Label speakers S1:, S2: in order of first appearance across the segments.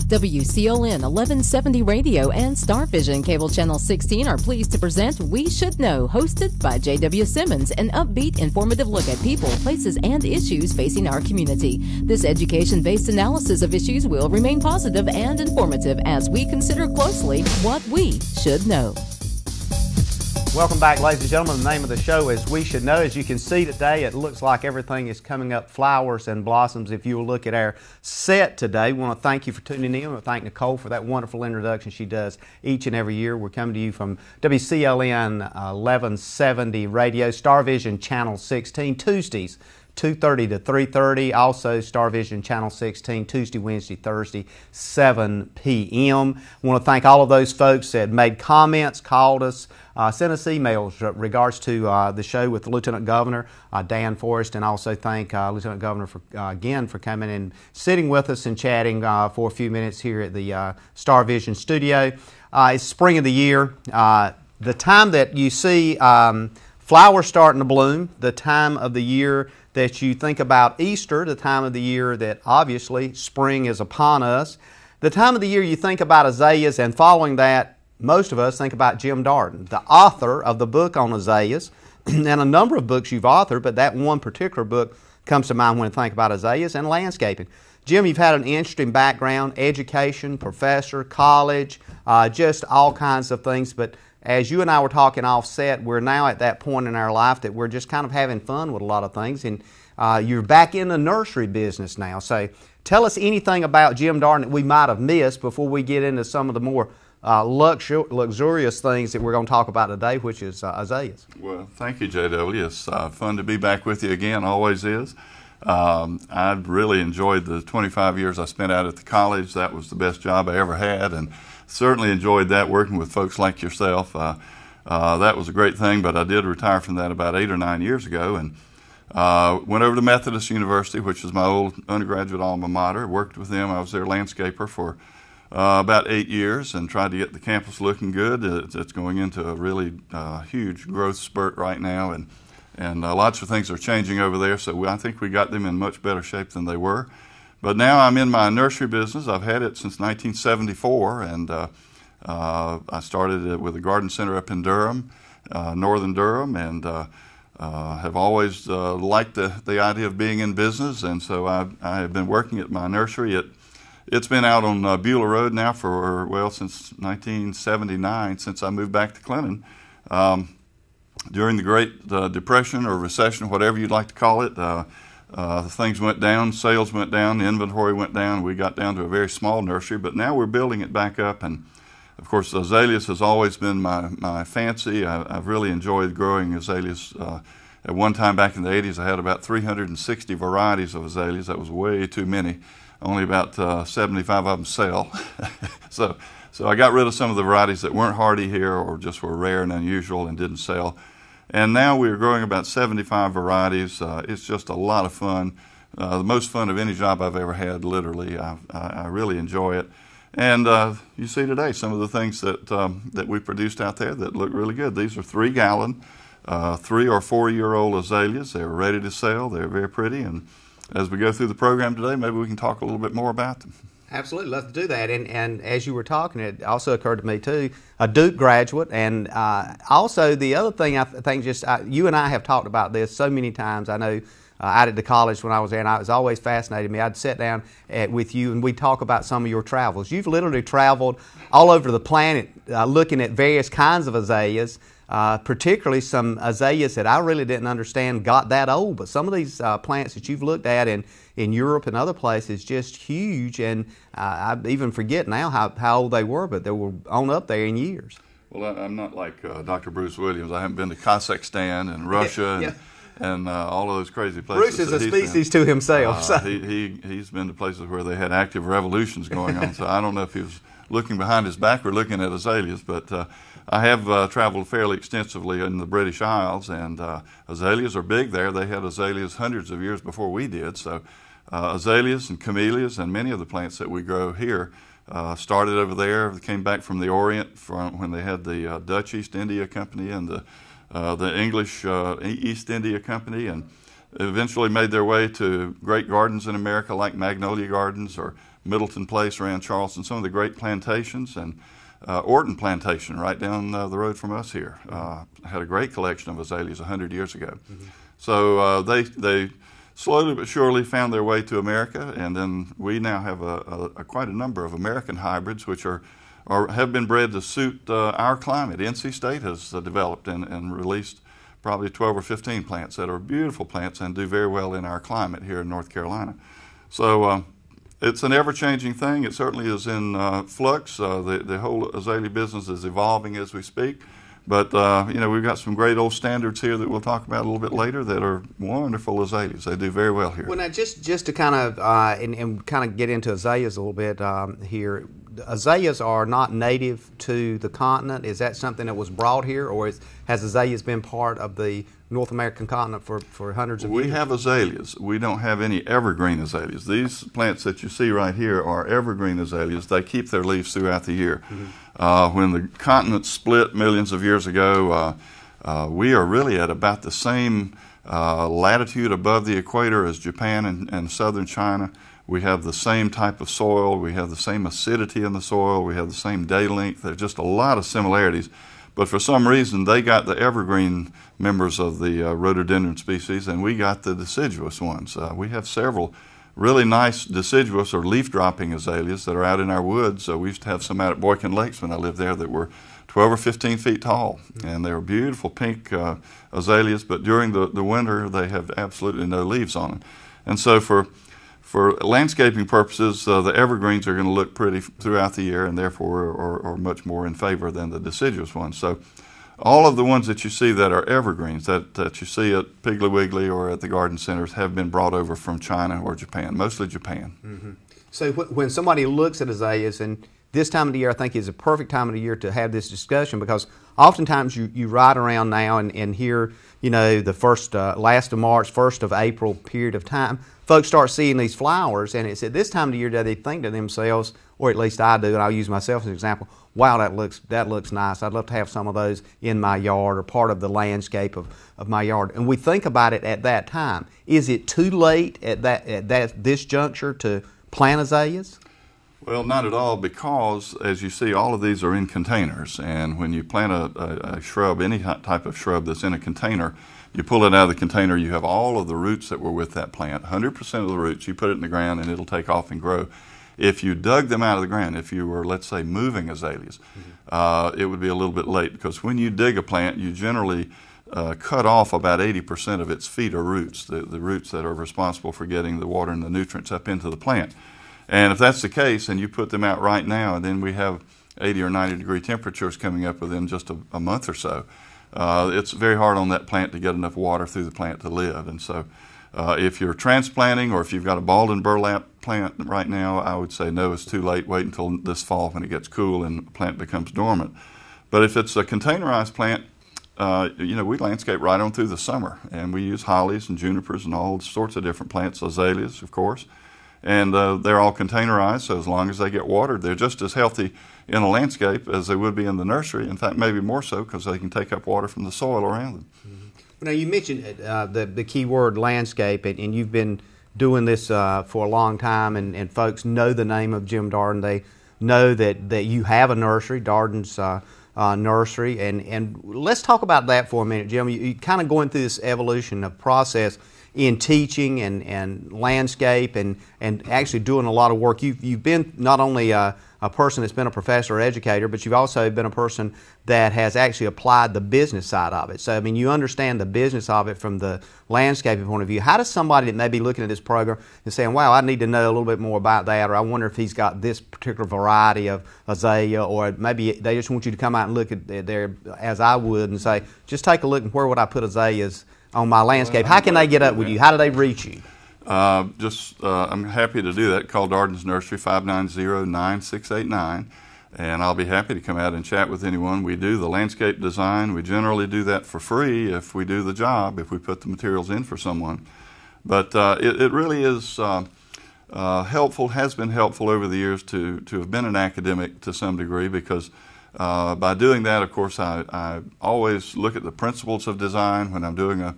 S1: WCON 1170 Radio and Star Vision Cable Channel 16 are pleased to present We Should Know, hosted by J.W. Simmons, an upbeat, informative look at people, places, and issues facing our community. This education-based analysis of issues will remain positive and informative as we consider closely what we should know.
S2: Welcome back, ladies and gentlemen. The name of the show is We Should Know. As you can see today, it looks like everything is coming up flowers and blossoms. If you will look at our set today, we want to thank you for tuning in. We want to thank Nicole for that wonderful introduction she does each and every year. We're coming to you from WCLN 1170 Radio, Star Vision Channel 16, Tuesdays, 2:30 to 3:30. Also, Star Vision Channel 16, Tuesday, Wednesday, Thursday, 7 p.m. I want to thank all of those folks that made comments, called us, sent us emails regards to the show with the Lieutenant Governor, Dan Forrest, and also thank Lieutenant Governor for, again for coming and sitting with us and chatting for a few minutes here at the Star Vision studio. It's spring of the year. The time that you see flowers starting to bloom, the time of the year that you think about Easter, the time of the year that obviously spring is upon us, the time of the year you think about azaleas, and following that, most of us think about Jim Darden, the author of the book on azaleas, and a number of books you've authored, but that one particular book comes to mind when I think about azaleas and landscaping. Jim, you've had an interesting background, education, professor, college, just all kinds of things, but as you and I were talking off-set, we're now at that point in our life that we're just kind of having fun with a lot of things, and you're back in the nursery business now. So tell us anything about Jim Darden that we might have missed before we get into some of the more luxurious things that we're going to talk about today, which is azaleas.
S3: Well, thank you, J.W. It's fun to be back with you again, always is. I've really enjoyed the 25 years I spent out at the college. That was the best job I ever had, and certainly enjoyed that, working with folks like yourself. That was a great thing, but I did retire from that about 8 or 9 years ago, and went over to Methodist University, which is my old undergraduate alma mater. Worked with them. I was their landscaper for about 8 years and tried to get the campus looking good. It's going into a really huge growth spurt right now, and lots of things are changing over there, so I think we got them in much better shape than they were. But now I'm in my nursery business. I've had it since 1974, and I started with a garden center up in Durham, northern Durham, and have always liked the idea of being in business, and so I have been working at my nursery. It's been out on Beulah Road now for, well, since 1979, since I moved back to Clinton. During the Great Depression or Recession, whatever you'd like to call it, things went down, sales went down, the inventory went down. We got down to a very small nursery, but now we're building it back up. And of course, azaleas has always been my fancy. I've really enjoyed growing azaleas. At one time back in the 80s, I had about 360 varieties of azaleas. That was way too many. Only about 75 of them sell. So I got rid of some of the varieties that weren't hardy here or just were rare and unusual and didn't sell. And now we're growing about 75 varieties. It's just a lot of fun, the most fun of any job I've ever had, literally. I really enjoy it. And you see today some of the things that we produced out there that look really good. These are 3-gallon, 3 or 4-year-old azaleas. They're ready to sell. They're very pretty. And as we go through the program today, maybe we can talk a little bit more about them.
S2: Absolutely, let's do that. And as you were talking, it also occurred to me too, a Duke graduate, and also the other thing I think you and I have talked about this so many times. I know out at the college when I was there, and it was always fascinating me. I'd sit down with you and we'd talk about some of your travels. You've literally traveled all over the planet looking at various kinds of azaleas. Particularly some azaleas that I really didn't understand got that old, but some of these plants that you've looked at in Europe and other places just huge, and I even forget now how old they were, but they were on up there in years.
S3: Well, I'm not like Dr. Bruce Williams. I haven't been to Kazakhstan and Russia and all of those crazy places.
S2: Bruce is a species to himself. So.
S3: He's been to places where they had active revolutions going on, so I don't know if he was looking behind his back or looking at azaleas, but I have traveled fairly extensively in the British Isles, and azaleas are big there. They had azaleas hundreds of years before we did, so azaleas and camellias and many of the plants that we grow here started over there. They came back from the Orient from when they had the Dutch East India Company and the English East India Company, and eventually made their way to great gardens in America like Magnolia Gardens or Middleton Place around Charleston, some of the great plantations, and Orton Plantation right down the road from us here had a great collection of azaleas 100 years ago. So they slowly but surely found their way to America, and then we now have quite a number of American hybrids which have been bred to suit our climate. NC State has developed and released probably 12 or 15 plants that are beautiful plants and do very well in our climate here in North Carolina. So it's an ever-changing thing. It certainly is in flux. The whole azalea business is evolving as we speak. But, we've got some great old standards here that we'll talk about a little bit later that are wonderful azaleas. They do very well here.
S2: Well, now, just to kind of and kind of get into azaleas a little bit here, azaleas are not native to the continent. Is that something that was brought here, or has azaleas been part of the North American continent for hundreds of years?
S3: We have azaleas. We don't have any evergreen azaleas. These plants that you see right here are evergreen azaleas. They keep their leaves throughout the year. When the continent split millions of years ago, we are really at about the same latitude above the equator as Japan and southern China. We have the same type of soil. We have the same acidity in the soil. We have the same day length. There's just a lot of similarities. But for some reason, they got the evergreen members of the rhododendron species, and we got the deciduous ones. We have several really nice deciduous or leaf-dropping azaleas that are out in our woods. We used to have some out at Boykin Lakes when I lived there that were 12 or 15 feet tall, and they were beautiful pink azaleas, but during the winter, they have absolutely no leaves on them. And so for landscaping purposes, the evergreens are going to look pretty throughout the year, and therefore are much more in favor than the deciduous ones. So all of the ones that you see that are evergreens, that you see at Piggly Wiggly or at the garden centers, have been brought over from China or Japan, mostly Japan.
S2: So when somebody looks at azaleas, and this time of the year I think is a perfect time of the year to have this discussion, because oftentimes you ride around now and hear, the last of March, 1st of April period of time, folks start seeing these flowers, and it's at this time of the year that they think to themselves, or at least I do, and I'll use myself as an example, wow, that looks nice. I'd love to have some of those in my yard or part of the landscape of my yard. And we think about it at that time. Is it too late at this juncture to plant azaleas?
S3: Well, not at all, because as you see, all of these are in containers, and when you plant a shrub, any type of shrub that's in a container, you pull it out of the container, you have all of the roots that were with that plant, 100% of the roots, you put it in the ground and it'll take off and grow. If you dug them out of the ground, if you were, let's say, moving azaleas, it would be a little bit late, because when you dig a plant, you generally cut off about 80% of its feet or roots, the roots that are responsible for getting the water and the nutrients up into the plant. And if that's the case, and you put them out right now, and then we have 80 or 90 degree temperatures coming up within just a month or so, it's very hard on that plant to get enough water through the plant to live. And so if you're transplanting, or if you've got a balled and burlap plant right now, I would say no, it's too late. Wait until this fall when it gets cool and the plant becomes dormant. But if it's a containerized plant, we landscape right on through the summer, and we use hollies and junipers and all sorts of different plants, azaleas, of course. And they're all containerized, so as long as they get watered, they're just as healthy in a landscape as they would be in the nursery. In fact, maybe more so, because they can take up water from the soil around them.
S2: Now, you mentioned the key word landscape, and you've been doing this for a long time, and folks know the name of Jim Darden. They know that you have a nursery, Darden's Nursery, and let's talk about that for a minute, Jim. You kind of going through this evolution of process in teaching and landscape and actually doing a lot of work. You've been not only a person that's been a professor or educator, but you've also been a person that has actually applied the business side of it. So, I mean, you understand the business of it from the landscaping point of view. How does somebody that may be looking at this program and saying, wow, I need to know a little bit more about that, or I wonder if he's got this particular variety of azalea, or maybe they just want you to come out and look at there as I would and say, just take a look and where would I put azaleas on my landscape? How can they get up with you? How do they reach you?
S3: I'm happy to do that. Call Darden's Nursery, 590-9689, and I'll be happy to come out and chat with anyone. We do the landscape design. We generally do that for free if we do the job, if we put the materials in for someone. But it really is helpful, has been helpful over the years to have been an academic to some degree, because by doing that, of course, I always look at the principles of design when I'm doing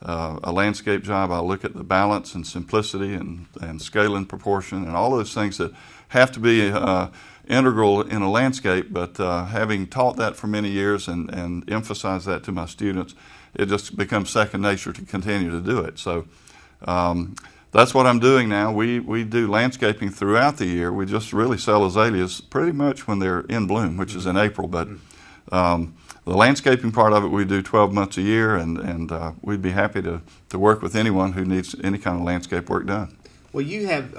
S3: a landscape job, I look at the balance and simplicity and scale and proportion and all those things that have to be integral in a landscape. But having taught that for many years and emphasized that to my students, it just becomes second nature to continue to do it. So that's what I'm doing now. We do landscaping throughout the year. We just really sell azaleas pretty much when they're in bloom, which is in April. But the landscaping part of it we do 12 months a year, and we'd be happy to work with anyone who needs any kind of landscape work done.
S2: Well, you have,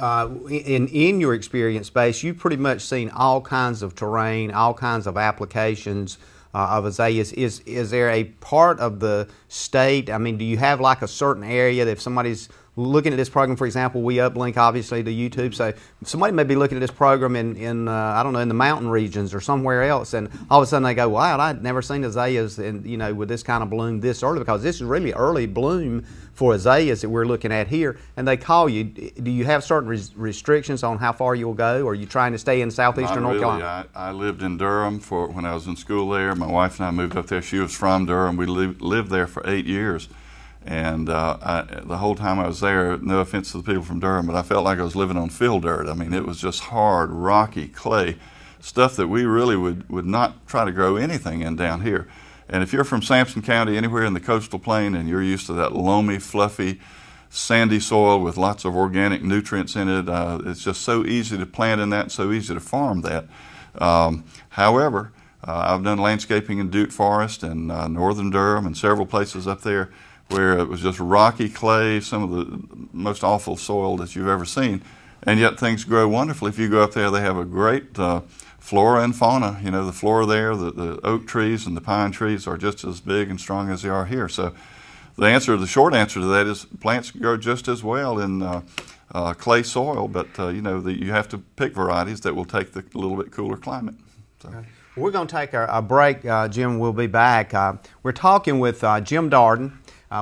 S2: in your experience base, you've pretty much seen all kinds of terrain, all kinds of applications of azaleas. Is there a part of the state, I mean, do you have like a certain area that if somebody's looking at this program, for example, we uplink obviously to YouTube, so somebody may be looking at this program in I don't know, in the mountain regions or somewhere else, and all of a sudden they go, wow, I'd never seen azaleas with this kind of bloom this early, because this is really early bloom for azaleas that we're looking at here, and they call you. Do you have certain restrictions on how far you'll go, or are you trying to stay in southeastern North Carolina?
S3: I lived in Durham when I was in school there. My wife and I moved up there. She was from Durham. We lived there for 8 years. And the whole time I was there, no offense to the people from Durham, but I felt like I was living on field dirt. I mean, it was just hard, rocky clay, stuff that we really would not try to grow anything in down here. And if you're from Sampson County, anywhere in the coastal plain, and you're used to that loamy, fluffy, sandy soil with lots of organic nutrients in it, it's just so easy to plant in that, so easy to farm that. However, I've done landscaping in Duke Forest and northern Durham and several places up there where it was just rocky clay, some of the most awful soil that you've ever seen, and yet things grow wonderfully. If you go up there, they have a great flora and fauna. You know, the flora there, the oak trees and the pine trees are just as big and strong as they are here. So the short answer to that is plants grow just as well in clay soil, but you have to pick varieties that will take the little bit cooler climate. So.
S2: Okay. We're going to take a break, Jim. We'll be back. We're talking with Jim Darden.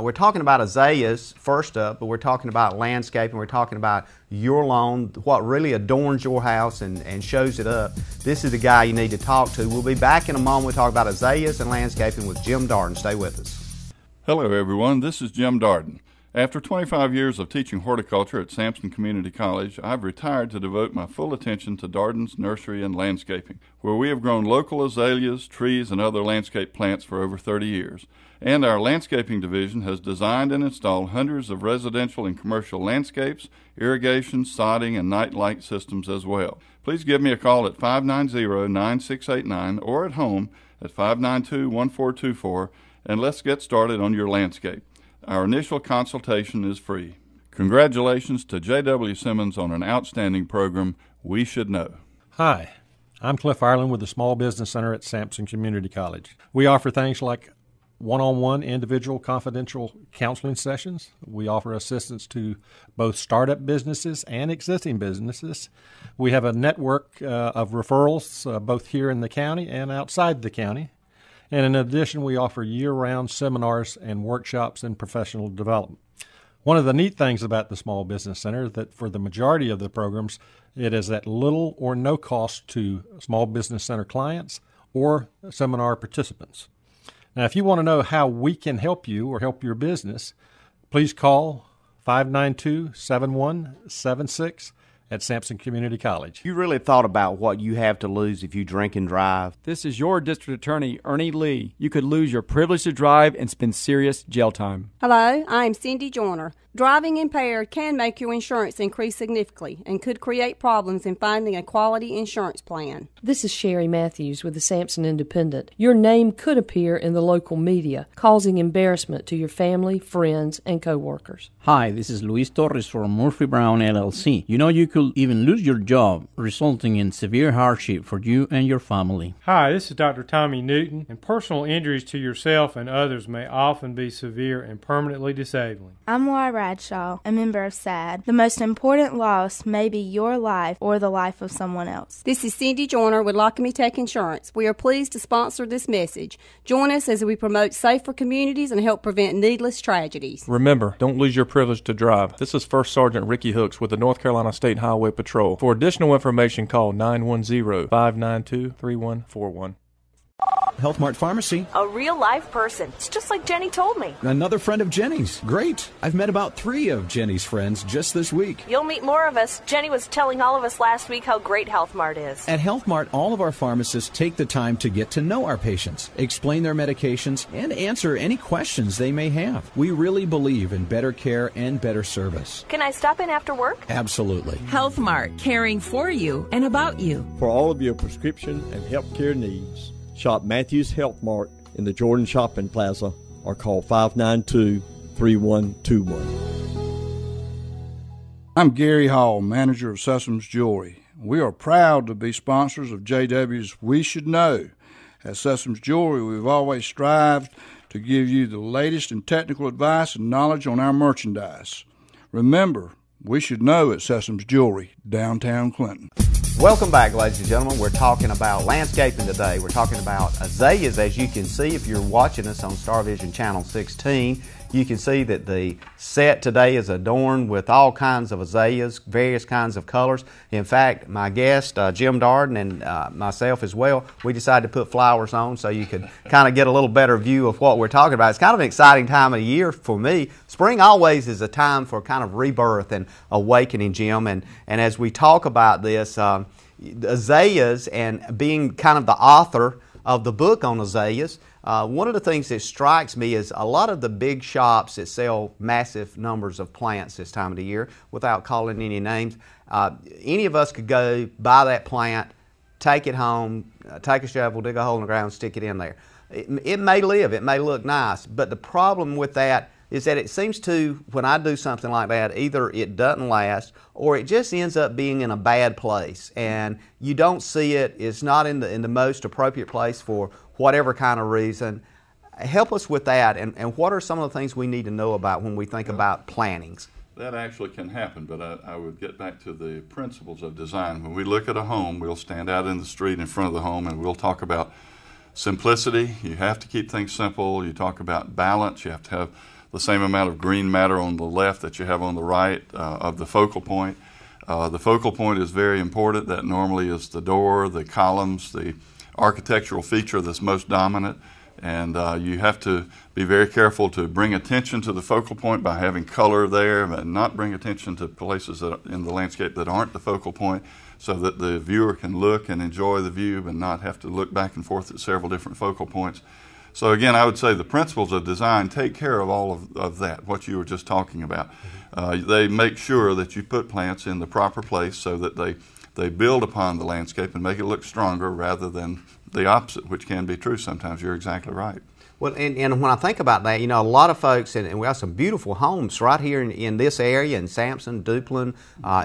S2: We're talking about azaleas first up, but we're talking about landscaping. We're talking about your lawn, what really adorns your house and shows it up. This is the guy you need to talk to. We'll be back in a moment. We'll talk about azaleas and landscaping with Jim Darden. Stay with us.
S3: Hello, everyone. This is Jim Darden. After 25 years of teaching horticulture at Sampson Community College, I've retired to devote my full attention to Darden's Nursery and Landscaping, where we have grown local azaleas, trees, and other landscape plants for over 30 years. And our landscaping division has designed and installed hundreds of residential and commercial landscapes, irrigation, sodding, and night light systems as well. Please give me a call at 590-9689 or at home at 592-1424, and let's get started on your landscape. Our initial consultation is free. Congratulations to J.W. Simmons on an outstanding program, We Should Know.
S4: Hi, I'm Cliff Ireland with the Small Business Center at Sampson Community College. We offer things like one-on-one individual confidential counseling sessions. We offer assistance to both startup businesses and existing businesses. We have a network of referrals both here in the county and outside the county. And in addition, we offer year-round seminars and workshops in professional development. One of the neat things about the Small Business Center is that for the majority of the programs, it is at little or no cost to Small Business Center clients or seminar participants. Now, if you want to know how we can help you or help your business, please call 592-7176 at Sampson Community College.
S2: You really thought about what you have to lose if you drink and drive?
S5: This is your district attorney, Ernie Lee. You could lose your privilege to drive and spend serious jail time.
S6: Hello, I'm Cindy Joyner. Driving impaired can make your insurance increase significantly and could create problems in finding a quality insurance plan.
S7: This is Sherry Matthews with the Sampson Independent. Your name could appear in the local media, causing embarrassment to your family, friends, and coworkers.
S8: Hi, this is Luis Torres from Murphy Brown LLC. You know, you could even lose your job, resulting in severe hardship for you and your family.
S9: Hi, this is Dr. Tommy Newton, and personal injuries to yourself and others may often be severe and permanently disabling.
S10: I'm Laura Bradshaw, a member of SAD. The most important loss may be your life or the life of someone else.
S6: This is Cindy Joyner with Lockamy Tech Insurance. We are pleased to sponsor this message. Join us as we promote safer communities and help prevent needless tragedies.
S11: Remember, don't lose your privilege to drive. This is First Sergeant Ricky Hooks with the North Carolina State Highway Patrol. For additional information, call 910-592-3141.
S12: Health Mart Pharmacy.
S13: A real-life person. It's just like Jenny told me.
S12: Another friend of Jenny's. Great. I've met about 3 of Jenny's friends just this week.
S13: You'll meet more of us. Jenny was telling all of us last week how great Health Mart is.
S12: At Health Mart, all of our pharmacists take the time to get to know our patients, explain their medications, and answer any questions they may have. We really believe in better care and better service.
S13: Can I stop in after work?
S12: Absolutely.
S14: Health Mart, caring for you and about you.
S15: For all of your prescription and health care needs, shop Matthews Health Mart in the Jordan Shopping Plaza or call 592-3121.
S16: I'm Gary Hall, manager of Sessoms Jewelry. We are proud to be sponsors of JW's We Should Know. At Sessoms Jewelry, we've always strived to give you the latest in technical advice and knowledge on our merchandise. Remember, we should know at Sessoms Jewelry, downtown Clinton.
S2: Welcome back, ladies and gentlemen. We're talking about landscaping today. We're talking about azaleas. As you can see, if you're watching us on Star Vision Channel 16, you can see that the set today is adorned with all kinds of azaleas, various kinds of colors. In fact, my guest, Jim Darden, and myself as well, we decided to put flowers on so you could kind of get a little better view of what we're talking about. It's kind of an exciting time of the year for me. Spring always is a time for kind of rebirth and awakening, Jim. And as we talk about this, azaleas and being kind of the author of the book on azaleas, one of the things that strikes me is a lot of the big shops that sell massive numbers of plants this time of the year, without calling any names, any of us could go buy that plant, take it home, take a shovel, dig a hole in the ground, stick it in there. It may live, it may look nice, but the problem with that is that it seems to, when I do something like that, either it doesn't last or it just ends up being in a bad place and you don't see it, it's not in the most appropriate place for whatever kind of reason. Help us with that, and what are some of the things we need to know about when we think about plantings?
S3: That actually can happen, but I would get back to the principles of design. When we look at a home, we'll stand out in the street in front of the home and we'll talk about simplicity. You have to keep things simple. You talk about balance. You have to have the same amount of green matter on the left that you have on the right of the focal point. The focal point is very important. That normally is the door, the columns, the architectural feature that's most dominant, and you have to be very careful to bring attention to the focal point by having color there and not bring attention to places that in the landscape that aren't the focal point, so that the viewer can look and enjoy the view and not have to look back and forth at several different focal points. So again, I would say the principles of design take care of all of that, what you were just talking about. They make sure that you put plants in the proper place so that they build upon the landscape and make it look stronger rather than the opposite, which can be true sometimes. You're exactly right.
S2: Well, and when I think about that, you know, a lot of folks, and we have some beautiful homes right here in this area, in Sampson, Duplin,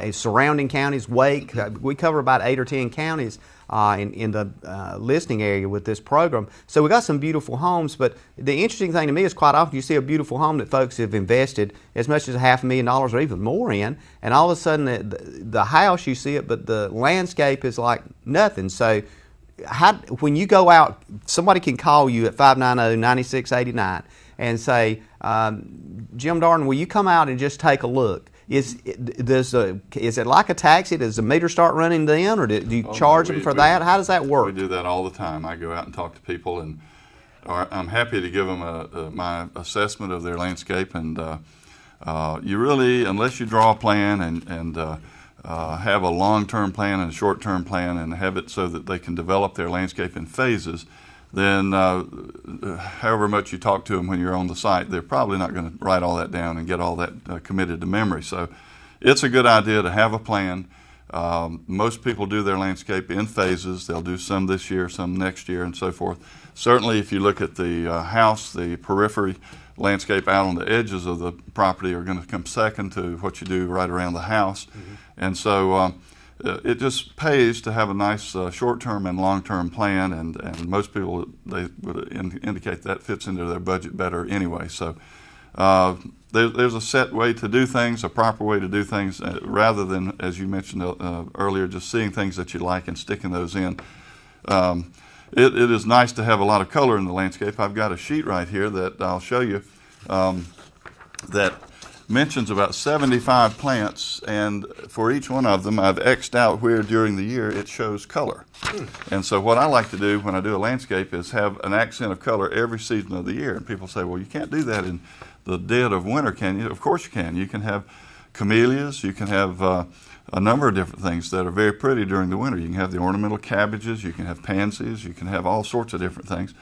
S2: in surrounding counties, Wake. We cover about 8 or 10 counties in the listening area with this program. So we got some beautiful homes, but the interesting thing to me is quite often you see a beautiful home that folks have invested as much as $500,000 or even more in, and all of a sudden the house, you see it, but the landscape is like nothing. So when you go out, somebody can call you at 590-9689 and say, Jim Darden, will you come out and just take a look? Is it like a taxi? Does the meter start running then, or do you charge them for that? How does that work?
S3: We do that all the time. I go out and talk to people, and I'm happy to give them my assessment of their landscape. And you really, unless you draw a plan and have a long-term plan and a short-term plan and have it so that they can develop their landscape in phases, then however much you talk to them when you're on the site, they're probably not going to write all that down and get all that committed to memory. So it's a good idea to have a plan. Most people do their landscape in phases. They'll do some this year, some next year, and so forth. Certainly if you look at the house, the periphery landscape out on the edges of the property are going to come second to what you do right around the house. Mm-hmm. And so it just pays to have a nice short-term and long-term plan, and most people, they would indicate that fits into their budget better anyway. So there's a set way to do things, a proper way to do things, rather than, as you mentioned earlier, just seeing things that you like and sticking those in. It is nice to have a lot of color in the landscape. I've got a sheet right here that I'll show you that mentions about 75 plants, and for each one of them, I've X'd out where during the year it shows color. And so what I like to do when I do a landscape is have an accent of color every season of the year. And people say, well, you can't do that in the dead of winter, can you? Of course you can. You can have camellias, you can have a number of different things that are very pretty during the winter. You can have the ornamental cabbages, you can have pansies, you can have all sorts of different things.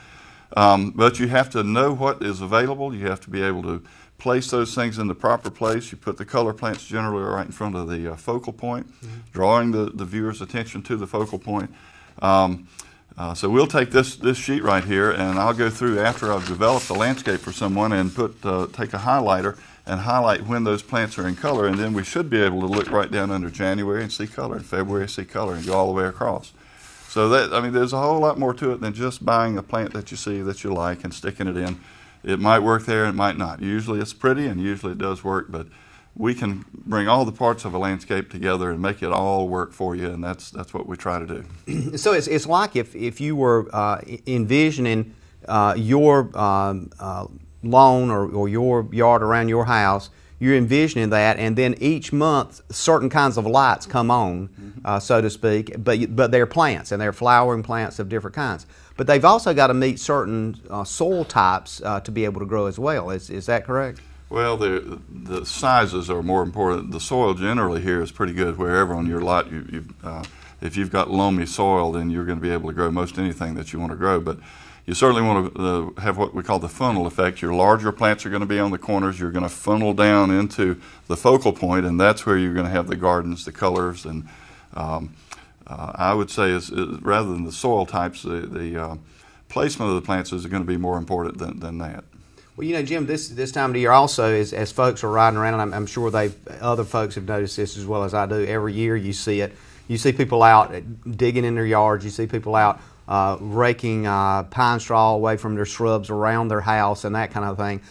S3: But you have to know what is available. You have to be able to place those things in the proper place. You put the color plants generally right in front of the focal point, drawing the viewer's attention to the focal point. So we'll take this sheet right here, and I'll go through after I've developed the landscape for someone and take a highlighter and highlight when those plants are in color, and then we should be able to look right down under January and see color, and February see color, and go all the way across. So there's a whole lot more to it than just buying a plant that you see that you like and sticking it in. It might work there, it might not. Usually it's pretty, and usually it does work, but we can bring all the parts of a landscape together and make it all work for you, and that's what we try to do.
S2: So it's like if you were envisioning your lawn or your yard around your house, you're envisioning that, and then each month certain kinds of lights come on, so to speak, but they're plants, and they're flowering plants of different kinds. But they've also got to meet certain soil types to be able to grow as well. Is that correct?
S3: Well, the sizes are more important. The soil generally here is pretty good wherever on your lot. If you've got loamy soil, then you're going to be able to grow most anything that you want to grow. But you certainly want to have what we call the funnel effect. Your larger plants are going to be on the corners. You're going to funnel down into the focal point, and that's where you're going to have the gardens, the colors, and I would say rather than the soil types, the placement of the plants is going to be more important than that.
S2: Well, Jim, this time of the year also, as folks are riding around, and I'm sure other folks have noticed this as well as I do. Every year you see it. You see people out digging in their yards. You see people out raking pine straw away from their shrubs around their house and that kind of thing.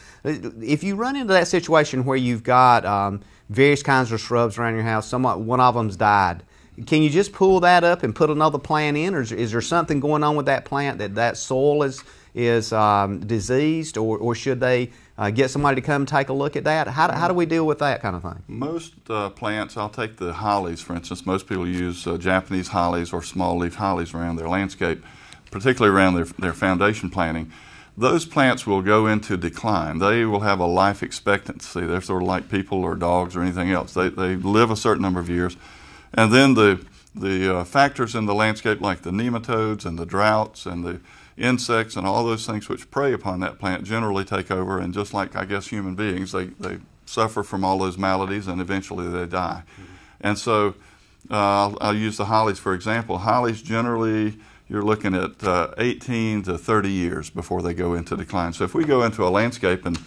S2: If you run into that situation where you've got various kinds of shrubs around your house, one of them's died, can you just pull that up and put another plant in, or is there something going on with that plant that soil is diseased, or should they get somebody to come take a look at that? How do we deal with that kind of thing?
S3: Most plants, I'll take the hollies for instance. Most people use Japanese hollies or small leaf hollies around their landscape, particularly around their foundation planting. Those plants will go into decline. They will have a life expectancy. They're sort of like people or dogs or anything else. They live a certain number of years. And then the factors in the landscape like the nematodes and the droughts and the insects and all those things which prey upon that plant generally take over, and just like I guess human beings, they suffer from all those maladies and eventually they die. And so I'll use the hollies for example. Hollies generally you're looking at 18 to 30 years before they go into decline. So if we go into a landscape and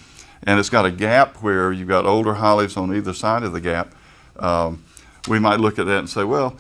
S3: it's got a gap where you've got older hollies on either side of the gap, we might look at that and say, well,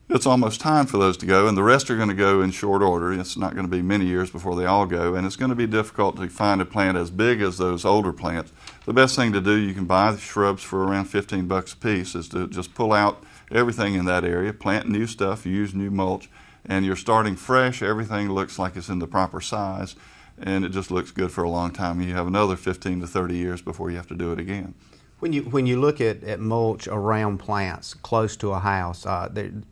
S3: it's almost time for those to go, and the rest are going to go in short order. It's not going to be many years before they all go, and it's going to be difficult to find a plant as big as those older plants. The best thing to do, you can buy the shrubs for around $15 a piece, is to just pull out everything in that area, plant new stuff, use new mulch, and you're starting fresh. Everything looks like it's in the proper size, and it just looks good for a long time. You have another 15 to 30 years before you have to do it again.
S2: When you look at mulch around plants close to a house,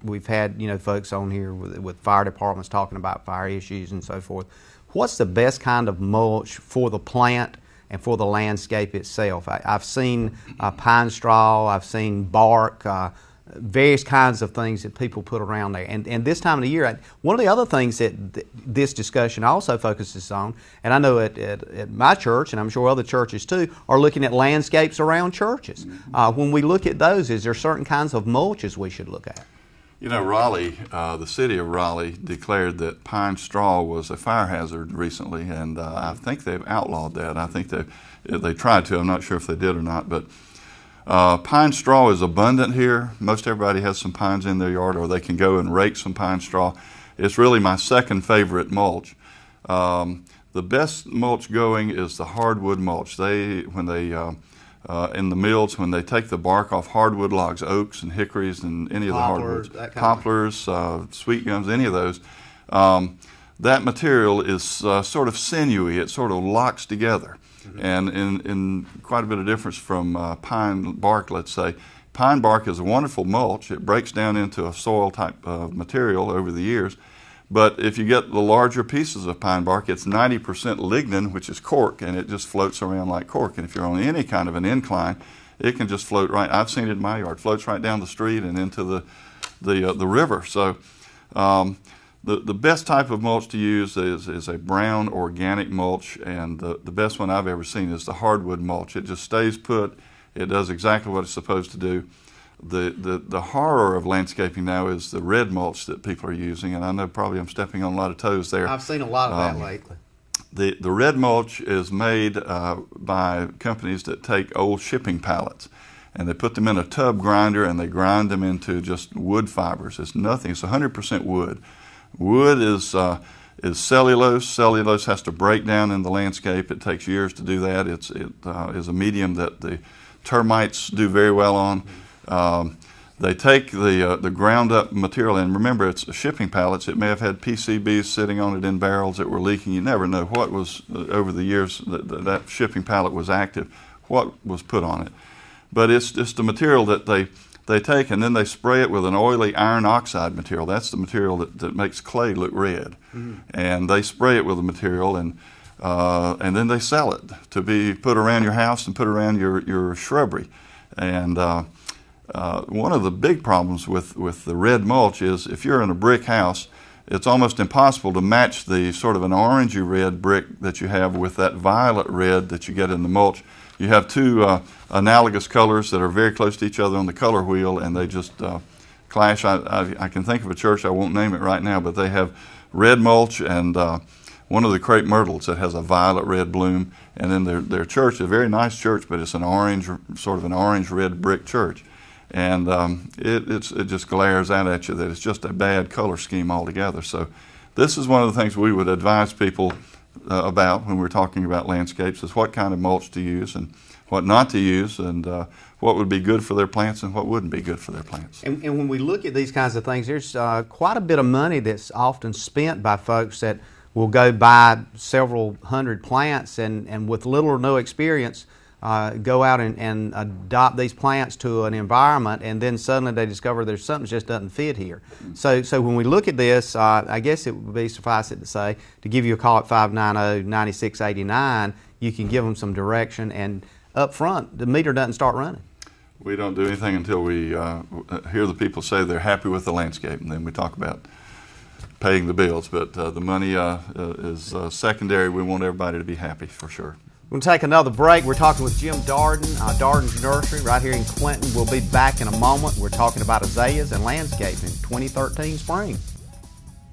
S2: we've had folks on here with fire departments talking about fire issues and so forth. What's the best kind of mulch for the plant and for the landscape itself? I've seen pine straw, I've seen bark, various kinds of things that people put around there. And this time of the year, one of the other things that this discussion also focuses on, and I know at my church, and I'm sure other churches too, are looking at landscapes around churches. When we look at those, is there certain kinds of mulches we should look at?
S3: Raleigh, the city of Raleigh declared that pine straw was a fire hazard recently, and I think they've outlawed that. I think they tried to. I'm not sure if they did or not, but pine straw is abundant here. Most everybody has some pines in their yard, or they can go and rake some pine straw. It's really my second favorite mulch. The best mulch going is the hardwood mulch. In the mills, when they take the bark off hardwood logs, oaks and hickories and any of the hardwoods, poplars, sweet gums, any of those, that material is sort of sinewy. It sort of locks together. And in quite a bit of difference from pine bark, let's say. Pine bark is a wonderful mulch. It breaks down into a soil type of material over the years. But if you get the larger pieces of pine bark, it's 90% lignin, which is cork, and it just floats around like cork. And if you're on any kind of an incline, it can just float right. I've seen it in my yard. Floats right down the street and into the river. So the best type of mulch to use is a brown organic mulch, and the best one I've ever seen is the hardwood mulch. It just stays put. It does exactly what it's supposed to do. The horror of landscaping now is the red mulch that people are using, and I know probably I'm stepping on a lot of toes there.
S2: I've seen a lot of that lately.
S3: The red mulch is made by companies that take old shipping pallets, and they put them in a tub grinder and they grind them into just wood fibers. It's nothing. It's 100% wood. Wood is cellulose. Cellulose has to break down in the landscape. It takes years to do that. It is a medium that the termites do very well on. They take the ground up material, and remember, it's shipping pallets. It may have had PCBs sitting on it in barrels that were leaking. You never know what was, over the years that shipping pallet was active, what was put on it. But it's just the material that they take, and then they spray it with an oily iron oxide material. That's the material that makes clay look red. And they spray it with the material, and then they sell it to be put around your house and put around your shrubbery. And one of the big problems with the red mulch is if you're in a brick house, it's almost impossible to match the sort of an orangey red brick that you have with that violet red that you get in the mulch. You have two analogous colors that are very close to each other on the color wheel, and they just clash. I can think of a church, I won't name it right now, but they have red mulch and one of the crepe myrtles that has a violet red bloom, and then their church is a very nice church, but it's an orange, sort of an orange-red brick church. And it just glares out at you that it's just a bad color scheme altogether. So this is one of the things we would advise people about when we're talking about landscapes, is what kind of mulch to use and what not to use, and what would be good for their plants and what wouldn't be good for their plants.
S2: And when we look at these kinds of things, there's quite a bit of money that's often spent by folks that will go buy several hundred plants and with little or no experience go out and adopt these plants to an environment, and then suddenly they discover there's something just doesn't fit here. So when we look at this, I guess it would be suffice it to say, to give you a call at 590-9689, you can give them some direction, and up front, the meter doesn't start running.
S3: We don't do anything until we hear the people say they're happy with the landscape, and then we talk about paying the bills. But the money is secondary. We want everybody to be happy, for sure.
S2: We'll take another break. We're talking with Jim Darden, Darden's Nursery, right here in Clinton. We'll be back in a moment. We're talking about azaleas and landscaping 2013 spring.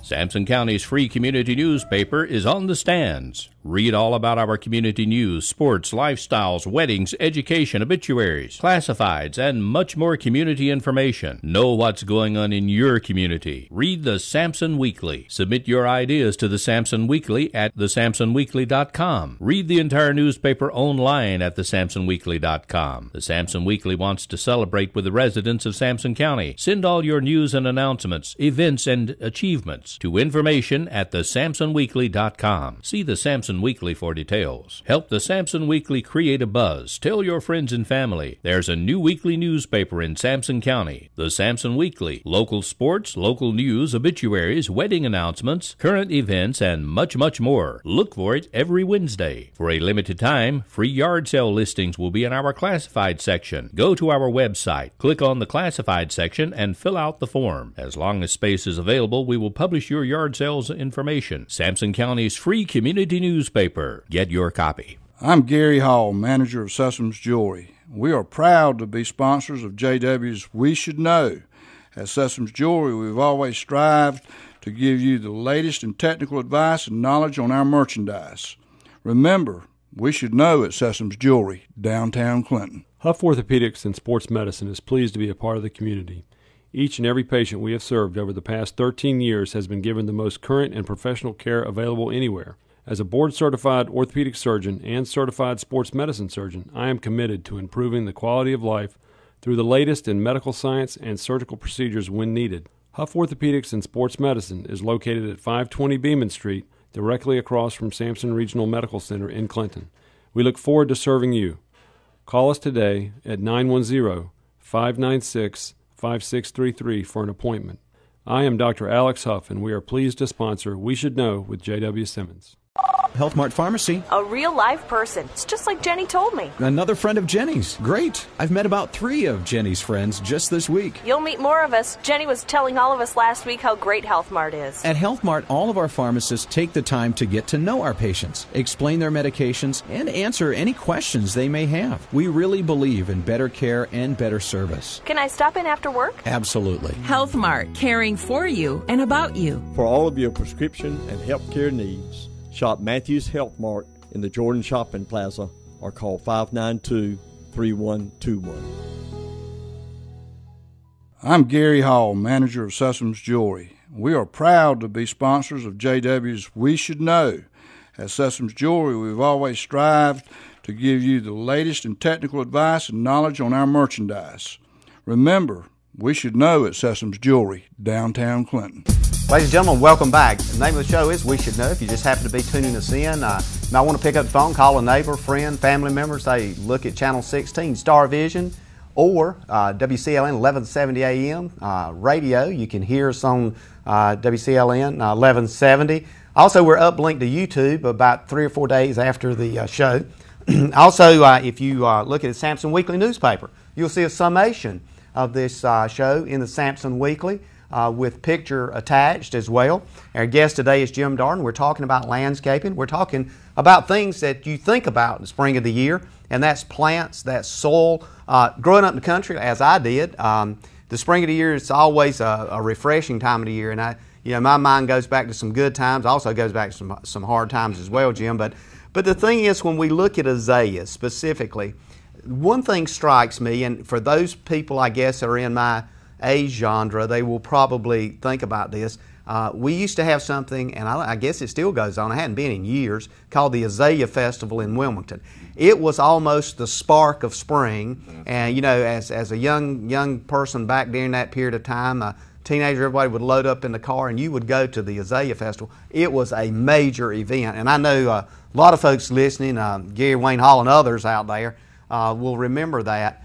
S17: Sampson County's free community newspaper is on the stands. Read all about our community news, sports, lifestyles, weddings, education, obituaries, classifieds, and much more community information. Know what's going on in your community. Read the Sampson Weekly. Submit your ideas to the Sampson Weekly at thesampsonweekly.com. Read the entire newspaper online at thesampsonweekly.com. The Sampson Weekly wants to celebrate with the residents of Sampson County. Send all your news and announcements, events, and achievements to information at thesampsonweekly.com. See the Sampson Weekly for details. Help the Sampson Weekly create a buzz. Tell your friends and family. There's a new weekly newspaper in Sampson County. The Sampson Weekly. Local sports, local news, obituaries, wedding announcements, current events, and much, much more. Look for it every Wednesday. For a limited time, free yard sale listings will be in our classified section. Go to our website, click on the classified section, and fill out the form. As long as space is available, we will publish your yard sales information. Sampson County's free community newspaper. Get your copy.
S16: I'm Gary Hall, manager of Sessoms Jewelry. We are proud to be sponsors of JW's We Should Know. At Sessoms Jewelry, we've always strived to give you the latest in technical advice and knowledge on our merchandise. Remember, we should know at Sessoms Jewelry, downtown Clinton.
S18: Huff Orthopedics and Sports Medicine is pleased to be a part of the community. Each and every patient we have served over the past 13 years has been given the most current and professional care available anywhere. As a board-certified orthopedic surgeon and certified sports medicine surgeon, I am committed to improving the quality of life through the latest in medical science and surgical procedures when needed. Huff Orthopedics and Sports Medicine is located at 520 Beeman Street, directly across from Sampson Regional Medical Center in Clinton. We look forward to serving you. Call us today at 910-596-5633 for an appointment. I am Dr. Alex Huff, and we are pleased to sponsor We Should Know with J.W. Simmons.
S12: Health Mart Pharmacy.
S13: A real live person. It's just like Jenny told me.
S12: Another friend of Jenny's. Great. I've met about 3 of Jenny's friends just this week.
S13: You'll meet more of us. Jenny was telling all of us last week how great Health Mart is.
S12: At Health Mart, all of our pharmacists take the time to get to know our patients, explain their medications, and answer any questions they may have. We really believe in better care and better service.
S13: Can I stop in after work?
S12: Absolutely.
S14: Health Mart, caring for you and about you.
S15: For all of your prescription and health care needs, shop Matthews Health Mart in the Jordan Shopping Plaza or call 592-3121.
S16: I'm Gary Hall, manager of Sessoms Jewelry. We are proud to be sponsors of JW's We Should Know. At Sessoms Jewelry, we've always strived to give you the latest in technical advice and knowledge on our merchandise. Remember, we should know at Sessoms Jewelry, downtown Clinton.
S2: Ladies and gentlemen, welcome back. The name of the show is We Should Know. If you just happen to be tuning us in, you might want to pick up the phone, call a neighbor, friend, family member, say look at Channel 16, Star Vision, or WCLN 1170 AM radio. You can hear us on WCLN 1170. Also, we're uplinked to YouTube about 3 or 4 days after the show. Also, if you look at the Sampson Weekly newspaper, you'll see a summation of this show in the Sampson Weekly. With picture attached as well. Our guest today is Jim Darden. We're talking about landscaping. We're talking about things that you think about in the spring of the year, and that's plants, that's soil. Growing up in the country, as I did, the spring of the year is always a refreshing time of the year, and my mind goes back to some good times. Also goes back to some hard times as well, Jim. But the thing is, when we look at azaleas specifically, one thing strikes me, and for those people, I guess, that are in my age genre, they will probably think about this. We used to have something, and I guess it still goes on, I hadn't been in years, called the Azealia Festival in Wilmington. It was almost the spark of spring, and as a young person back during that period of time, a teenager, everybody would load up in the car and you would go to the Azealia Festival. It was a major event, and I know a lot of folks listening, Gary Wayne Hall and others out there, will remember that.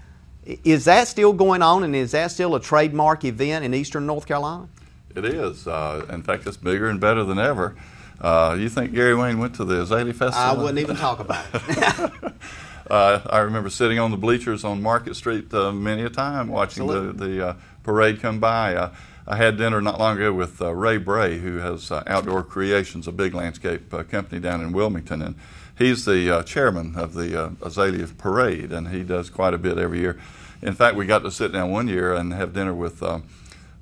S2: Is that still going on, and is that still a trademark event in eastern North Carolina?
S3: It is. In fact, it's bigger and better than ever. You think Gary Wayne went to the Azealia Festival?
S2: I wouldn't even talk about it.
S3: I remember sitting on the bleachers on Market Street many a time watching the parade come by. I had dinner not long ago with Ray Bray, who has Outdoor Creations, a big landscape company down in Wilmington, and he's the chairman of the Azalea Parade, and he does quite a bit every year. In fact, we got to sit down one year and have dinner with the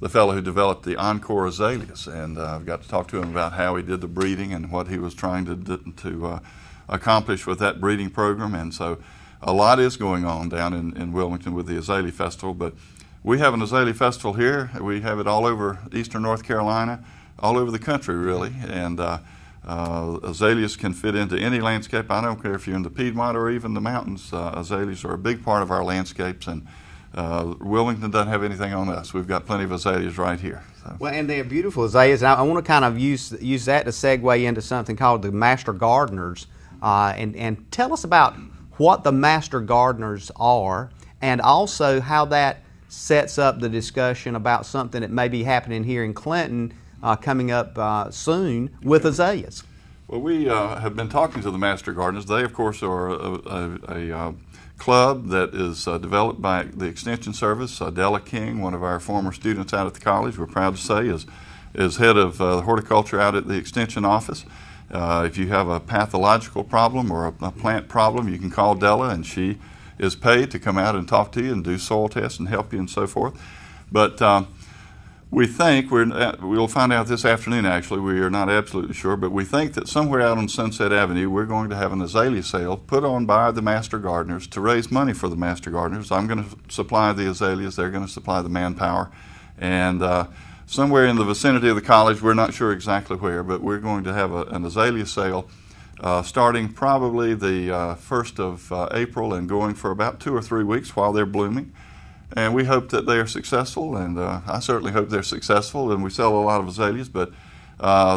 S3: fellow who developed the Encore Azaleas, and I've got to talk to him about how he did the breeding and what he was trying to accomplish with that breeding program. And so a lot is going on down in Wilmington with the Azalea Festival, but we have an Azalea Festival here. We have it all over eastern North Carolina, all over the country really, and azaleas can fit into any landscape. I don't care if you're in the Piedmont or even the mountains. Azaleas are a big part of our landscapes, and Wilmington doesn't have anything on us. We've got plenty of azaleas right here. So.
S2: Well, and they're beautiful azaleas. I want to kind of use that to segue into something called the Master Gardeners, and tell us about what the Master Gardeners are, and also how that sets up the discussion about something that may be happening here in Clinton coming up soon with azaleas.
S3: Well, we have been talking to the Master Gardeners. They, of course, are a club that is developed by the Extension Service. Della King, one of our former students out at the college, we're proud to say, is head of horticulture out at the Extension office. If you have a pathological problem or a plant problem, you can call Della, and she is paid to come out and talk to you and do soil tests and help you and so forth. But we think, we'll find out this afternoon actually, we are not absolutely sure, but we think that somewhere out on Sunset Avenue we're going to have an azalea sale put on by the Master Gardeners to raise money for the Master Gardeners. I'm going to supply the azaleas, they're going to supply the manpower, and somewhere in the vicinity of the college, we're not sure exactly where, but we're going to have an azalea sale starting probably the 1st of April and going for about 2 or 3 weeks while they're blooming. and we hope that they are successful, and I certainly hope they're successful, and we sell a lot of azaleas, but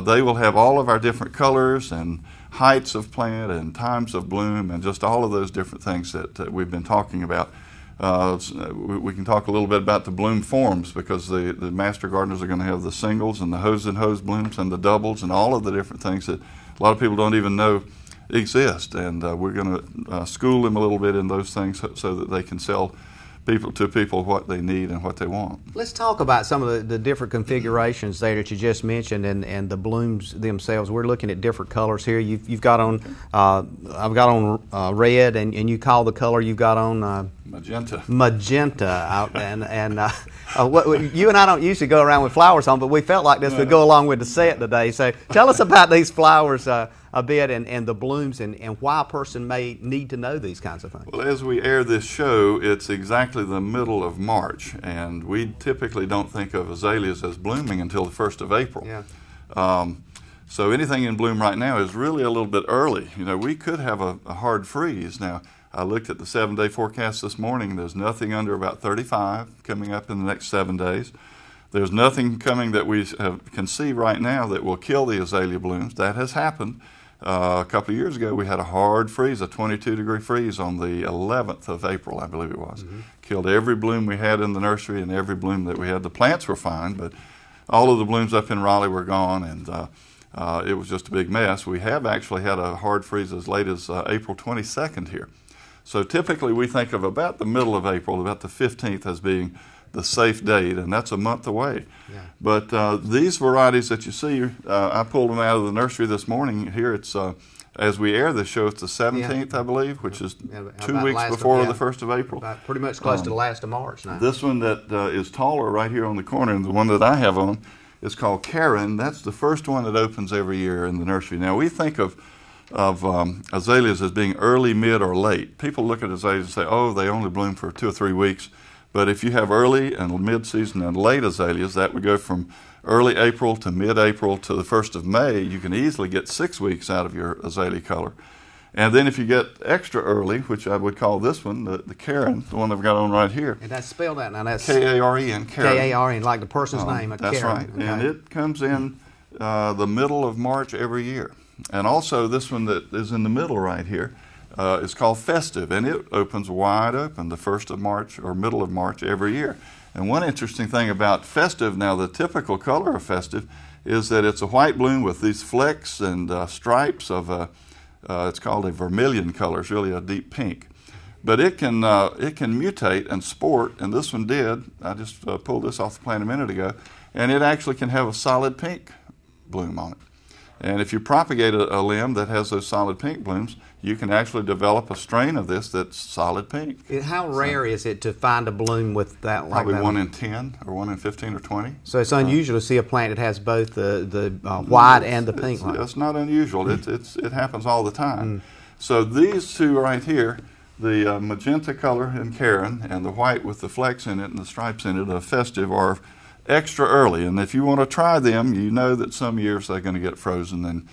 S3: they will have all of our different colors and heights of plant and times of bloom and just all of those different things that we've been talking about. We can talk a little bit about the bloom forms, because the master gardeners are going to have the singles and the hose and hose blooms and the doubles and all of the different things that a lot of people don't even know exist, and we're going to school them a little bit in those things so that they can sell people what they need and what they want.
S2: Let's talk about some of the different configurations there that you just mentioned, and the blooms themselves. We're looking at different colors here. You've got on, I've got on red, and you call the color you've got on
S3: magenta.
S2: Magenta, you and I don't usually go around with flowers on, but we felt like this would go along with the set today. So tell us about these flowers a bit, and the blooms, and why a person may need to know these kinds of things.
S3: Well, as we air this show, it's exactly the middle of March, and we typically don't think of azaleas as blooming until the 1st of April.
S2: Yeah.
S3: So anything in bloom right now is really a little bit early. You know, we could have a hard freeze. Now, I looked at the 7-day forecast this morning. There's nothing under about 35 coming up in the next 7 days. There's nothing coming that we can see right now that will kill the azalea blooms. That has happened. A couple of years ago, we had a hard freeze, a 22-degree freeze on the 11th of April, I believe it was.
S2: Mm-hmm.
S3: Killed every bloom we had in the nursery and every bloom that we had. The plants were fine, but all of the blooms up in Raleigh were gone, and it was just a big mess. We have actually had a hard freeze as late as April 22nd here. So typically we think of about the middle of April, about the 15th, as being the safe date, and that's a month away.
S2: Yeah.
S3: But these varieties that you see, I pulled them out of the nursery this morning. Here it's, as we air this show, it's the 17th, I believe, which is 2 weeks before the 1st of April.
S2: Pretty much close to the last of March now.
S3: This one that is taller right here on the corner, and the one that I have on, is called Karen. That's the first one that opens every year in the nursery. Now, we think of azaleas as being early, mid, or late. People look at azaleas and say, oh, they only bloom for 2 or 3 weeks. But if you have early and mid-season and late azaleas, that would go from early April to mid-April to the 1st of May. You can easily get 6 weeks out of your azalea color. And then if you get extra early, which I would call this one, the Karen, the one I've got on right here.
S2: And that's spelled out now. That's
S3: K-A-R-E-N, Karen.
S2: K-A-R-E-N, like the person's name.
S3: That's
S2: Karen.
S3: right.
S2: Okay.
S3: And it comes in the middle of March every year. And also this one that is in the middle right here is called Festive, and it opens wide open the 1st of March or middle of March every year. And one interesting thing about Festive, now the typical color of Festive is that it's a white bloom with these flecks and stripes of it's called a vermilion color. It's really a deep pink. But it can mutate and sport, and this one did. I just pulled this off the plant a minute ago, and it actually can have a solid pink bloom on it. And if you propagate a limb that has those solid pink blooms, you can actually develop a strain of this that's solid pink.
S2: How rare is it to find a bloom with that? Like
S3: Probably
S2: that?
S3: 1 in 10 or 1 in 15 or 20.
S2: So it's unusual to see a plant that has both the white and the pink.
S3: It's not unusual. It happens all the time. So these two right here, the magenta color in Karen and the white with the flecks in it and the stripes in it of Festive, are extra early. And if you want to try them, you know that some years they're going to get frozen and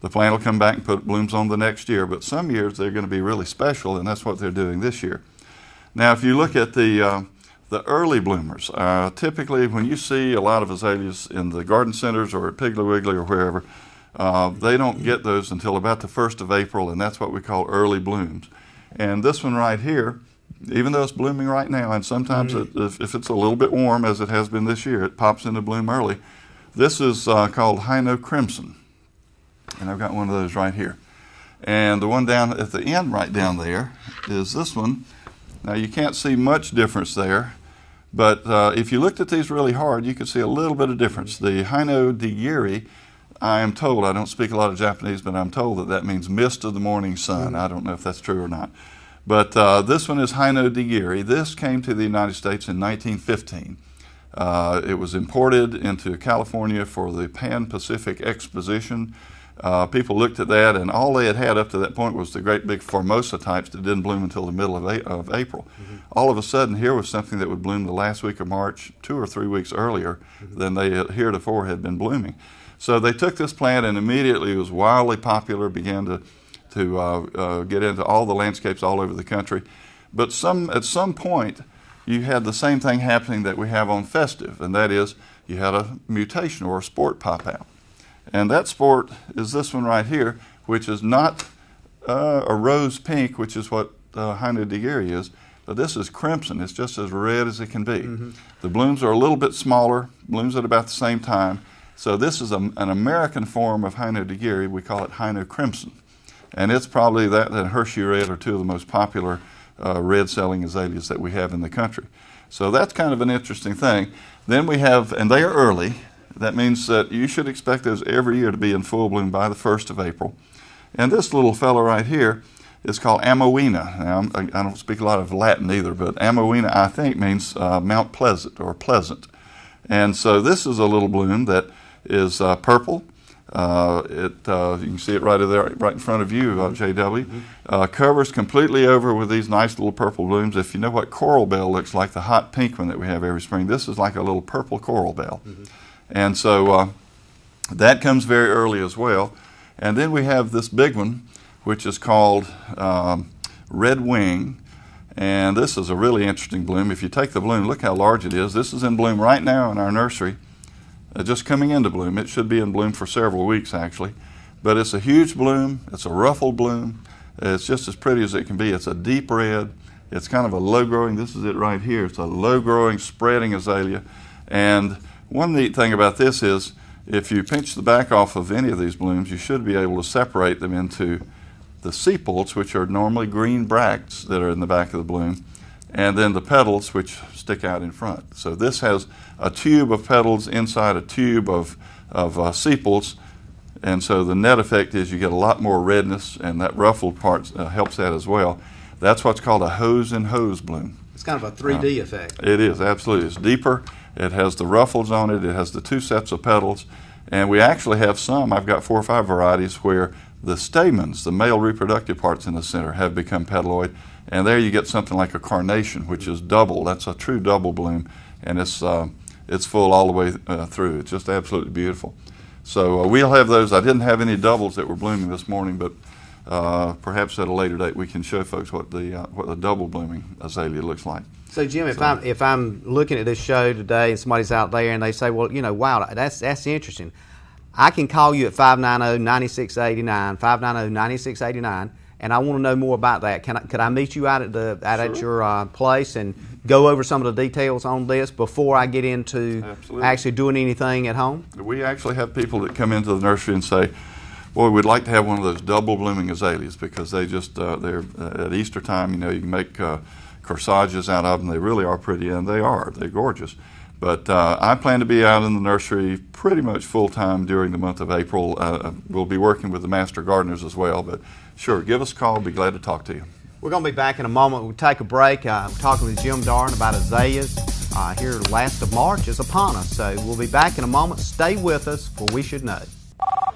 S3: the plant will come back and put blooms on the next year. But some years they're going to be really special, and that's what they're doing this year. Now, if you look at the early bloomers, typically when you see a lot of azaleas in the garden centers or at Piggly Wiggly or wherever, they don't get those until about the 1st of April, and that's what we call early blooms. And this one right here, even though it's blooming right now, and sometimes if it's a little bit warm, as it has been this year, it pops into bloom early. This is called High Note Crimson, and I've got one of those right here. And the one down at the end right down there is this one. Now, you can't see much difference there, but if you looked at these really hard, you could see a little bit of difference. The High Note Digiri, I am told, I don't speak a lot of Japanese, but I'm told that means mist of the morning sun. I don't know if that's true or not. But this one is High Note Digiri. This came to the United States in 1915. It was imported into California for the Pan-Pacific Exposition. People looked at that, and all they had up to that point was the great big Formosa types that didn't bloom until the middle of April. All of a sudden, here was something that would bloom the last week of March, 2 or 3 weeks earlier than they heretofore had been blooming. So they took this plant, and immediately it was wildly popular, began to get into all the landscapes all over the country. But at some point, you had the same thing happening that we have on Festive, and that is you had a mutation or a sport pop out. And that sport is this one right here, which is not a rose pink, which is what Haina digeri is, but this is crimson. It's just as red as it can be. The blooms are a little bit smaller, blooms at about the same time. So this is an American form of Haina digeri. We call it Haina crimson. And it's probably that and Hershey red are two of the most popular red-selling azaleas that we have in the country. So that's kind of an interesting thing. Then we have, and they are early. That means that you should expect those every year to be in full bloom by the 1st of April. And this little fellow right here is called Amoena. Now, I don't speak a lot of Latin either, but Amoena, I think, means Mount Pleasant or pleasant. And so this is a little bloom that is purple. You can see it right there, right in front of you, JW. Covers completely over with these nice little purple blooms. If you know what coral bell looks like, the hot pink one that we have every spring, this is like a little purple coral bell. And so that comes very early as well. And then we have this big one, which is called Red Wing. And this is a really interesting bloom. If you take the bloom, look how large it is. This is in bloom right now in our nursery, just coming into bloom. It should be in bloom for several weeks, actually. But it's a huge bloom. It's a ruffled bloom. It's just as pretty as it can be. It's a deep red. It's kind of a low-growing, this is it right here. It's a low-growing, spreading azalea. And one neat thing about this is if you pinch the back off of any of these blooms, you should be able to separate them into the sepals, which are normally green bracts that are in the back of the bloom, and then the petals, which stick out in front. So this has a tube of petals inside a tube of sepals, and so the net effect is you get a lot more redness, and that ruffled part helps that as well. That's what's called a hose and hose bloom.
S2: It's kind of a 3D effect.
S3: It is, absolutely. It's deeper. It has the ruffles on it. It has the two sets of petals. And we actually have some, I've got 4 or 5 varieties where the stamens, the male reproductive parts in the center, have become petaloid. And there you get something like a carnation, which is double. That's a true double bloom. And it's full all the way through. It's just absolutely beautiful. So we'll have those. I didn't have any doubles that were blooming this morning, but perhaps at a later date we can show folks what the double blooming azalea looks like.
S2: So Jim, if I'm looking at this show today and somebody's out there and they say, well, wow, that's interesting, I can call you at 590-9689, 590-9689, and I want to know more about that. Could I meet you out at your place and go over some of the details on this before I get into actually doing anything at home?
S3: We actually have people that come into the nursery and say, boy, we'd like to have one of those double blooming azaleas because they just, they're at Easter time, you can make corsages out of them. They really are pretty, and they're gorgeous. But I plan to be out in the nursery pretty much full-time during the month of April. We'll be working with the master gardeners as well, but sure, give us a call. Be glad to talk to you.
S2: We're going to be back in a moment. We'll take a break. We're talking with Jim Darden about azaleas. Here, last of March is upon us, so we'll be back in a moment. Stay with us for We Should Know.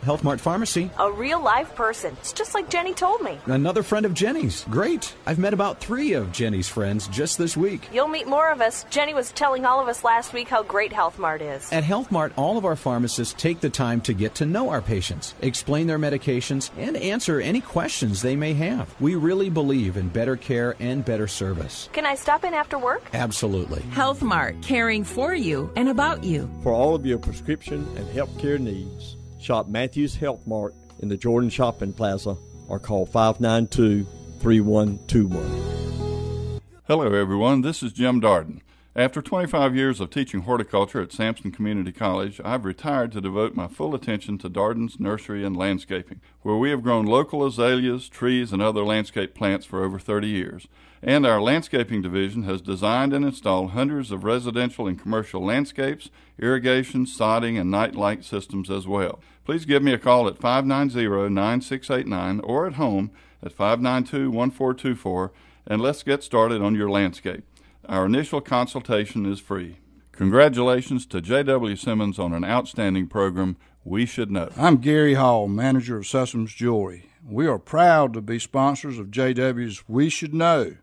S12: Health Mart Pharmacy.
S13: A real live person. It's just like Jenny told me.
S12: Another friend of Jenny's. Great. I've met about 3 of Jenny's friends just this week.
S13: You'll meet more of us. Jenny was telling all of us last week how great Health Mart is.
S12: At Health Mart, all of our pharmacists take the time to get to know our patients, explain their medications, and answer any questions they may have. We really believe in better care and better service.
S13: Can I stop in after work?
S12: Absolutely.
S14: Health Mart, caring for you and about you.
S15: For all of your prescription and health care needs, shop Matthews Health Mart in the Jordan Shopping Plaza or call 592-3121.
S3: Hello everyone, this is Jim Darden. After 25 years of teaching horticulture at Sampson Community College, I've retired to devote my full attention to Darden's Nursery and Landscaping, where we have grown local azaleas, trees, and other landscape plants for over 30 years. And our landscaping division has designed and installed hundreds of residential and commercial landscapes, irrigation, sodding, and night light systems as well. Please give me a call at 590-9689 or at home at 592-1424, and let's get started on your landscape. Our initial consultation is free. Congratulations to J.W. Simmons on an outstanding program, We Should Know.
S16: I'm Gary Hall, manager of Sessoms Jewelry. We are proud to be sponsors of J.W.'s We Should Know.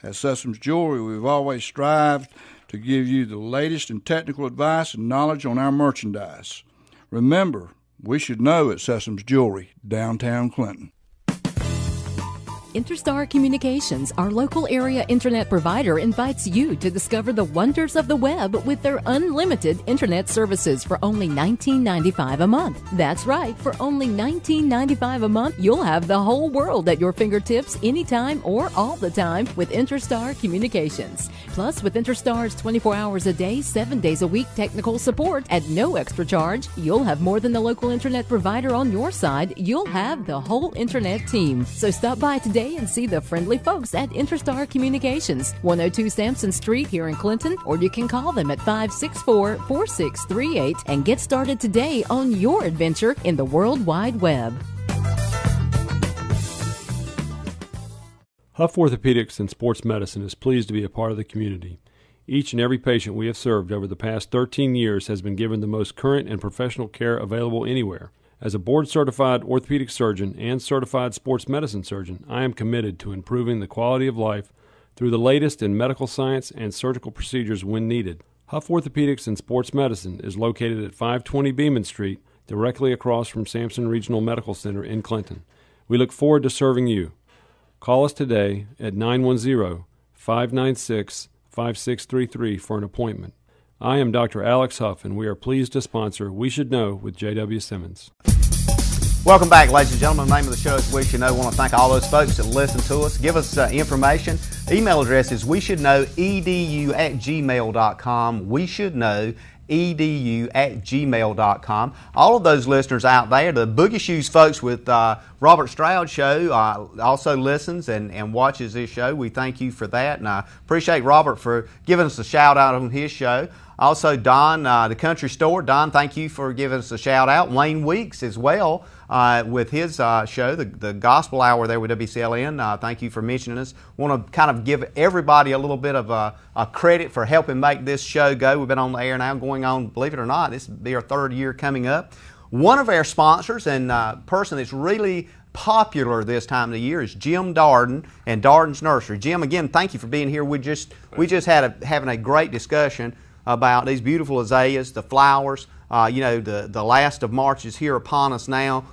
S16: At Sessoms Jewelry, we've always strived to give you the latest in technical advice and knowledge on our merchandise. Remember, we should know at Sessoms Jewelry, downtown Clinton.
S1: Interstar Communications, our local area internet provider, invites you to discover the wonders of the web with their unlimited internet services for only $19.95 a month. That's right, for only $19.95 a month, you'll have the whole world at your fingertips anytime or all the time with Interstar Communications. Plus, with Interstar's 24 hours a day, 7 days a week technical support at no extra charge, you'll have more than the local internet provider on your side. You'll have the whole internet team. So stop by today and see the friendly folks at Interstar Communications, 102 Sampson Street here in Clinton, or you can call them at 564-4638 and get started today on your adventure in the World Wide Web.
S18: Huff Orthopedics and Sports Medicine is pleased to be a part of the community. Each and every patient we have served over the past 13 years has been given the most current and professional care available anywhere. As a board-certified orthopedic surgeon and certified sports medicine surgeon, I am committed to improving the quality of life through the latest in medical science and surgical procedures when needed. Huff Orthopedics and Sports Medicine is located at 520 Beeman Street, directly across from Sampson Regional Medical Center in Clinton. We look forward to serving you. Call us today at 910-596-5633 for an appointment. I am Dr. Alex Huff, and we are pleased to sponsor We Should Know with J.W. Simmons.
S2: Welcome back, ladies and gentlemen. The name of the show is We Should Know. I want to thank all those folks that listen to us. Give us information. Email address is weshouldknowedu@gmail.com. We should know edu@gmail.com. All of those listeners out there, the Boogie Shoes folks with Robert Stroud Show also listens and watches this show. We thank you for that, and I appreciate Robert for giving us a shout out on his show. Also, Don, the Country Store. Don, thank you for giving us a shout out. Wayne Weeks as well with his show, the Gospel Hour there with WCLN. Thank you for mentioning us. Want to kind of give everybody a little bit of a credit for helping make this show go. We've been on the air now going on, believe it or not, this will be our third year coming up. One of our sponsors and person that's really popular this time of the year is Jim Darden and Darden's Nursery. Jim, again, thank you for being here. We just having a great discussion about these beautiful azaleas, the flowers. The last of March is here upon us now.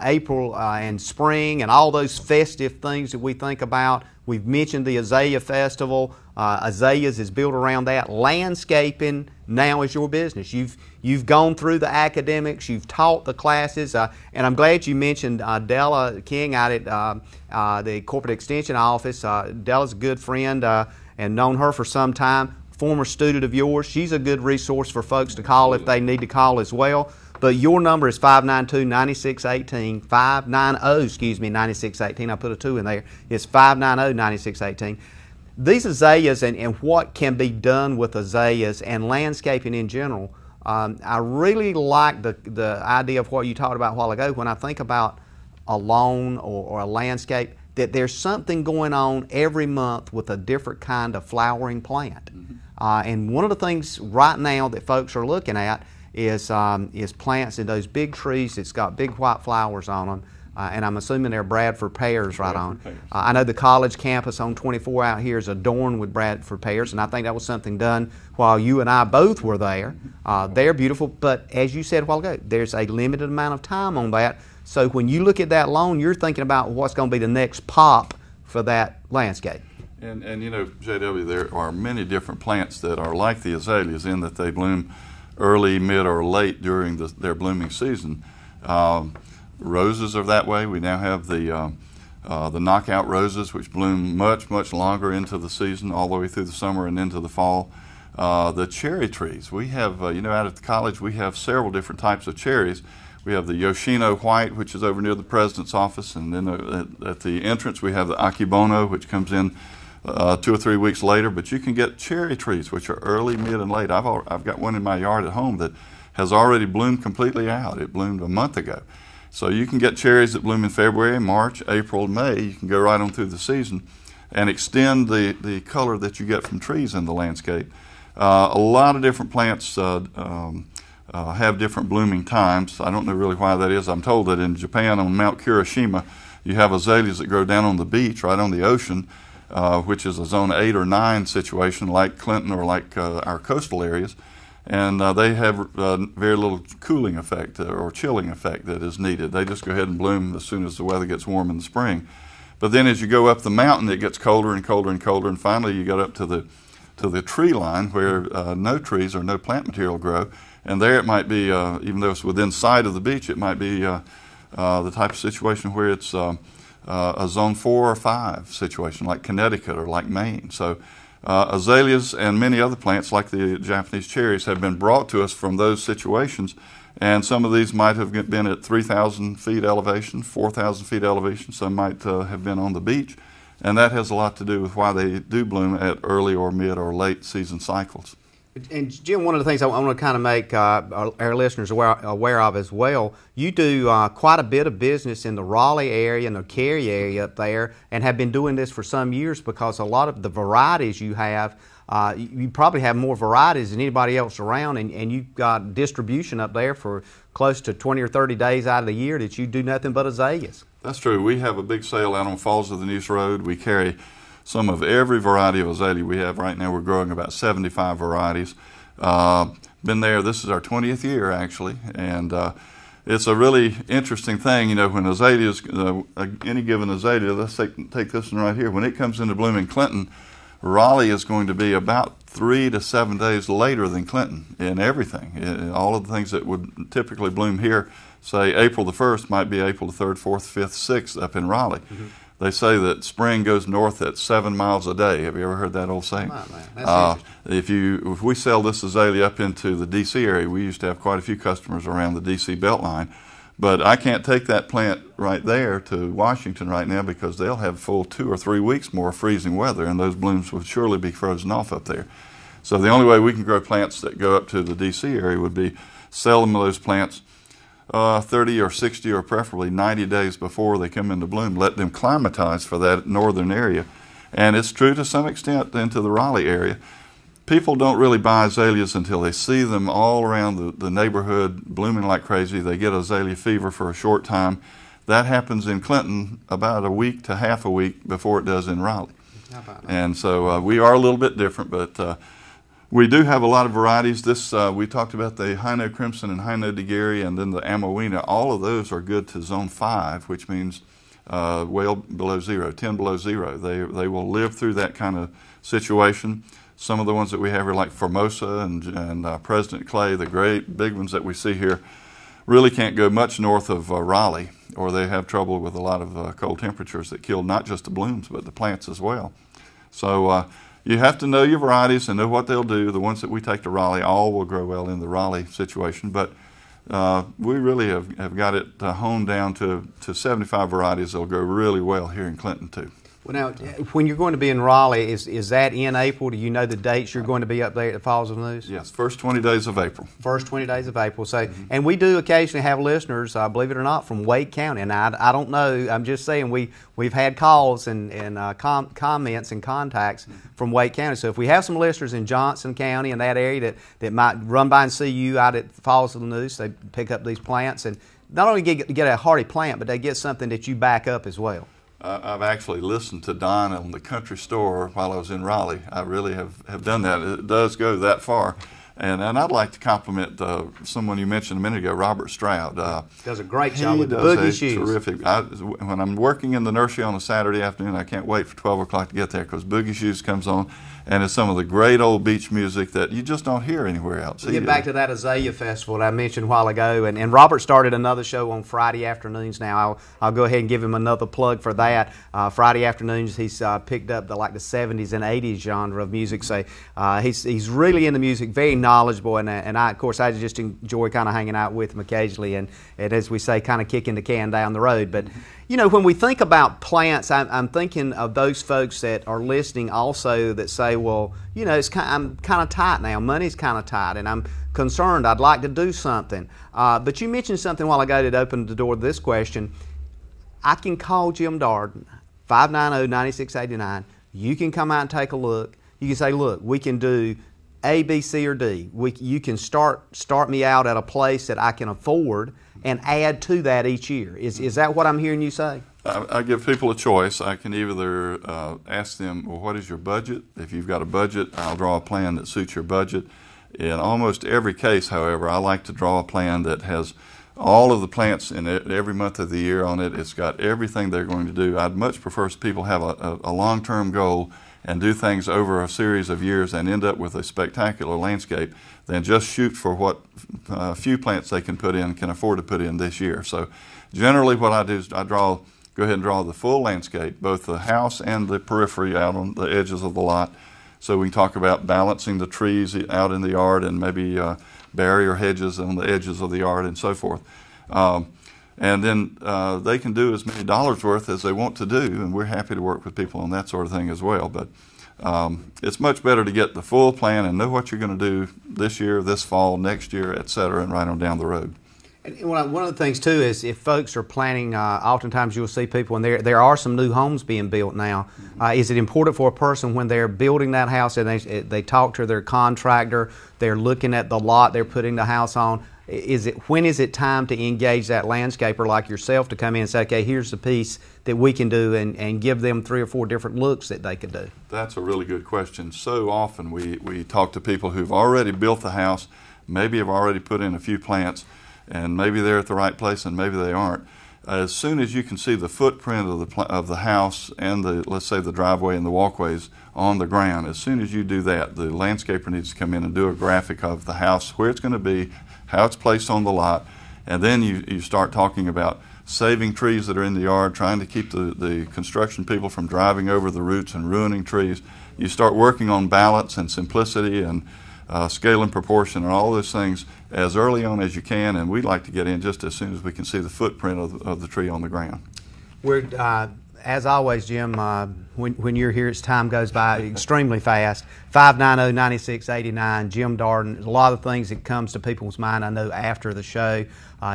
S2: April and spring and all those festive things that we think about. We've mentioned the Azalea Festival. Azaleas is built around that. Landscaping now is your business. You've gone through the academics. You've taught the classes. And I'm glad you mentioned Della King out at the Corporate Extension Office. Della's a good friend and known her for some time. Former student of yours. She's a good resource for folks to call if they need to call as well. But your number is 592-9618, 590-9618. I put a 2 in there. It's 590-9618. These azaleas and what can be done with azaleas and landscaping in general, I really like the idea of what you talked about a while ago. When I think about a lawn or a landscape, that there's something going on every month with a different kind of flowering plant. And one of the things right now that folks are looking at is plants in those big trees that's got big white flowers on them. And I'm assuming they're Bradford pears right on. I know the college campus on 24 out here is adorned with Bradford pears, and I think that was something done while you and I both were there. They're beautiful, but as you said a while ago, there's a limited amount of time on that. So when you look at that lawn, you're thinking about what's going to be the next pop for that landscape.
S3: And JW, there are many different plants that are like the azaleas in that they bloom early, mid, or late during their blooming season. Roses are that way. We now have the knockout roses, which bloom much, much longer into the season, all the way through the summer and into the fall. The cherry trees. We have, out at the college, we have several different types of cherries. We have the Yoshino White, which is over near the president's office, and then at the entrance we have the Akibono, which comes in 2 or 3 weeks later. But you can get cherry trees, which are early, mid, and late. I've got one in my yard at home that has already bloomed completely out. It bloomed a month ago. So you can get cherries that bloom in February, March, April, May. You can go right on through the season and extend the color that you get from trees in the landscape. A lot of different plants have different blooming times. I don't know really why that is. I'm told that in Japan on Mount Kirishima, you have azaleas that grow down on the beach, right on the ocean, which is a zone 8 or 9 situation like Clinton or like our coastal areas. And they have very little cooling effect or chilling effect that is needed. They just go ahead and bloom as soon as the weather gets warm in the spring. But then as you go up the mountain, it gets colder and colder and colder, and finally you get up to the tree line where no trees or no plant material grow. And there it might be, even though it's within sight of the beach, it might be the type of situation where it's a zone 4 or 5 situation, like Connecticut or like Maine. So azaleas and many other plants, like the Japanese cherries, have been brought to us from those situations. And some of these might have been at 3,000 feet elevation, 4,000 feet elevation. Some might have been on the beach. And that has a lot to do with why they do bloom at early or mid or late season cycles.
S2: And Jim, one of the things I want to kind of make our listeners aware of as well, you do quite a bit of business in the Raleigh area and the Cary area up there, and have been doing this for some years because a lot of the varieties you have, you probably have more varieties than anybody else around, and you've got distribution up there for close to 20 or 30 days out of the year that you do nothing but azaleas.
S3: That's true. We have a big sale out on Falls of the Neuse Road. We carry some of every variety of azalea we have right now. We're growing about 75 varieties. Been there, this is our 20th year actually, and it's a really interesting thing, you know, when azaleas, any given azalea, let's take this one right here, when it comes into bloom in Clinton, Raleigh is going to be about 3 to 7 days later than Clinton in everything. In all of the things that would typically bloom here, say April the 1st might be April the 3rd, 4th, 5th, 6th up in Raleigh. Mm-hmm. They say that spring goes north at 7 miles a day. Have you ever heard that old saying? If we sell this azalea up into the D.C. area, we used to have quite a few customers around the D.C. Beltline. But I can't take that plant right there to Washington right now because they'll have full 2 or 3 weeks more freezing weather, and those blooms would surely be frozen off up there. So the only way we can grow plants that go up to the D.C. area would be sell them those plants 30 or 60 or preferably 90 days before they come into bloom. Let them climatize for that northern area. And it's true to some extent into the Raleigh area. People don't really buy azaleas until they see them all around the neighborhood blooming like crazy. They get azalea fever for a short time. That happens in Clinton about a week to half a week before it does in Raleigh. And so we are a little bit different, but we do have a lot of varieties. We talked about the High Note Crimson and High Note DeGary, and then the Amowina. All of those are good to zone 5, which means well below zero, 10 below zero. They will live through that kind of situation. Some of the ones that we have are like Formosa and President Clay, the great big ones that we see here, really can't go much north of Raleigh, or they have trouble with a lot of cold temperatures that kill not just the blooms but the plants as well. So you have to know your varieties and know what they'll do. The ones that we take to Raleigh, all will grow well in the Raleigh situation, but we really have got it honed down to 75 varieties that'll grow really well here in Clinton too.
S2: Well, now, when you're going to be in Raleigh, is that in April? Do you know the dates you're going to be up there at the Falls of the Neuse?
S3: Yes, first 20 days of April.
S2: First 20 days of April. So, and we do occasionally have listeners, believe it or not, from Wake County. And I don't know, I'm just saying we've had calls and comments and contacts from Wake County. So if we have some listeners in Johnson County and that area that might run by and see you out at the Falls of the Neuse, they pick up these plants and not only get a hardy plant, but they get something that you back up as well.
S3: I've actually listened to Don on the country store while I was in Raleigh. I really have done that. It does go that far. And I'd like to compliment someone you mentioned a minute ago, Robert Stroud.
S2: Does a great job with the boogie shoes.
S3: Terrific. When I'm working in the nursery on a Saturday afternoon, I can't wait for 12 o'clock to get there because Boogie Shoes comes on, and it's some of the great old beach music that you just don't hear anywhere else.
S2: We'll get back to that Azalea Festival that I mentioned a while ago, and Robert started another show on Friday afternoons now. I'll go ahead and give him another plug for that. Friday afternoons, he's picked up the 70s and 80s genre of music, so he's really into music, very knowledgeable, and I just enjoy kind of hanging out with him occasionally, and as we say, kind of kicking the can down the road. But you know, when we think about plants, I'm thinking of those folks that are listening also that say, well, you know, I'm kind of tight now. Money's kind of tight, and I'm concerned. I'd like to do something. But you mentioned something a while ago that opened the door to this question. I can call Jim Darden, 590-9689. You can come out and take a look. You can say, look, we can do A, B, C, or D. You can start me out at a place that I can afford and add to that each year. Is that what I'm hearing you say?
S3: I give people a choice. I can either ask them, well, what is your budget? If you've got a budget, I'll draw a plan that suits your budget. In almost every case, however, I like to draw a plan that has all of the plants in every month of the year on it. It's got everything they're going to do. I'd much prefer people have a long-term goal and do things over a series of years and end up with a spectacular landscape than just shoot for what few plants they can afford to put in this year. So generally what I do is I go ahead and draw the full landscape, both the house and the periphery out on the edges of the lot. So we can talk about balancing the trees out in the yard and maybe barrier hedges on the edges of the yard and so forth. And then they can do as many dollars worth as they want to do, and we're happy to work with people on that sort of thing as well. But it's much better to get the full plan and know what you're going to do this year, this fall, next year, et cetera, and right on down the road.
S2: And one of the things, too, is if folks are planning, oftentimes you'll see people, and there are some new homes being built now. Is it important for a person when they're building that house and they talk to their contractor, they're looking at the lot they're putting the house on, when is it time to engage that landscaper like yourself to come in and say, okay, here's the piece that we can do, and give them 3 or 4 different looks that they could do?
S3: That's a really good question. So often we talk to people who've already built the house, maybe have already put in a few plants, and maybe they're at the right place and maybe they aren't. As soon as you can see the footprint of the house and let's say the driveway and the walkways on the ground, as soon as you do that, the landscaper needs to come in and do a graphic of the house, where it's going to be, how it's placed on the lot, and then you start talking about saving trees that are in the yard, trying to keep the construction people from driving over the roots and ruining trees. You start working on balance and simplicity and scale and proportion and all those things as early on as you can, and we'd like to get in just as soon as we can see the footprint of the tree on the ground.
S2: We're, as always, Jim, when you're here, time goes by extremely fast. 590-9689, Jim Darden. A lot of things that comes to people's mind, I know, after the show.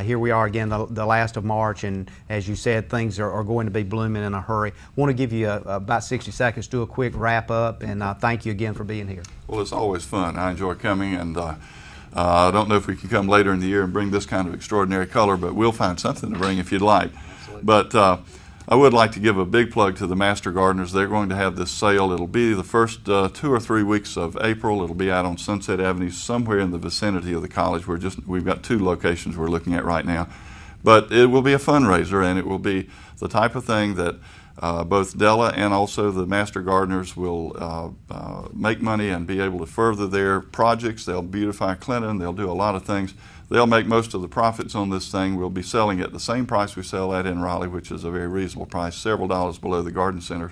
S2: Here we are again, the last of March, and as you said, things are going to be blooming in a hurry. I want to give you about 60 seconds to do a quick wrap-up, and thank you again for being here.
S3: Well, it's always fun. I enjoy coming, and I don't know if we can come later in the year and bring this kind of extraordinary color, but we'll find something to bring if you'd like. Absolutely. But I would like to give a big plug to the Master Gardeners. They're going to have this sale. It'll be the first 2 or 3 weeks of April. It'll be out on Sunset Avenue, somewhere in the vicinity of the college. We've got 2 locations we're looking at right now. But it will be a fundraiser, and it will be the type of thing that both Della and also the Master Gardeners will make money and be able to further their projects. They'll beautify Clinton. They'll do a lot of things. They'll make most of the profits on this thing. We'll be selling at the same price we sell at in Raleigh, which is a very reasonable price, several dollars below the garden center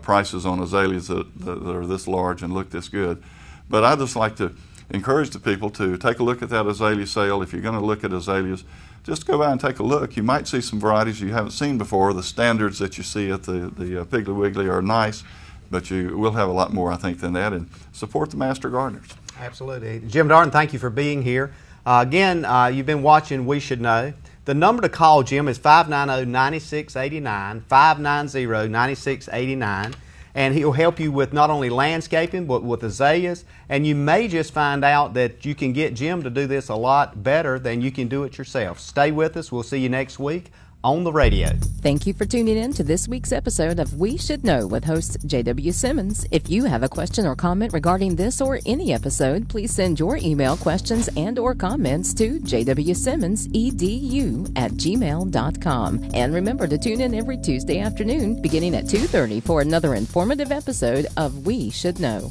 S3: prices on azaleas that are this large and look this good. But I'd just like to encourage the people to take a look at that azalea sale. If you're going to look at azaleas, just go by and take a look. You might see some varieties you haven't seen before. The standards that you see at the Piggly Wiggly are nice, but you will have a lot more, I think, than that. And support the Master Gardeners.
S2: Absolutely. Jim Darden, thank you for being here. Again, you've been watching We Should Know. The number to call Jim is 590-9689, 590-9689, and he'll help you with not only landscaping, but with azaleas, and you may just find out that you can get Jim to do this a lot better than you can do it yourself. Stay with us. We'll see you next week on the radio.
S1: Thank you for tuning in to this week's episode of We Should Know with host J.W. Simmons. If you have a question or comment regarding this or any episode, please send your email questions and or comments to jwsimmonsedu@gmail.com. And remember to tune in every Tuesday afternoon beginning at 2:30 for another informative episode of We Should Know.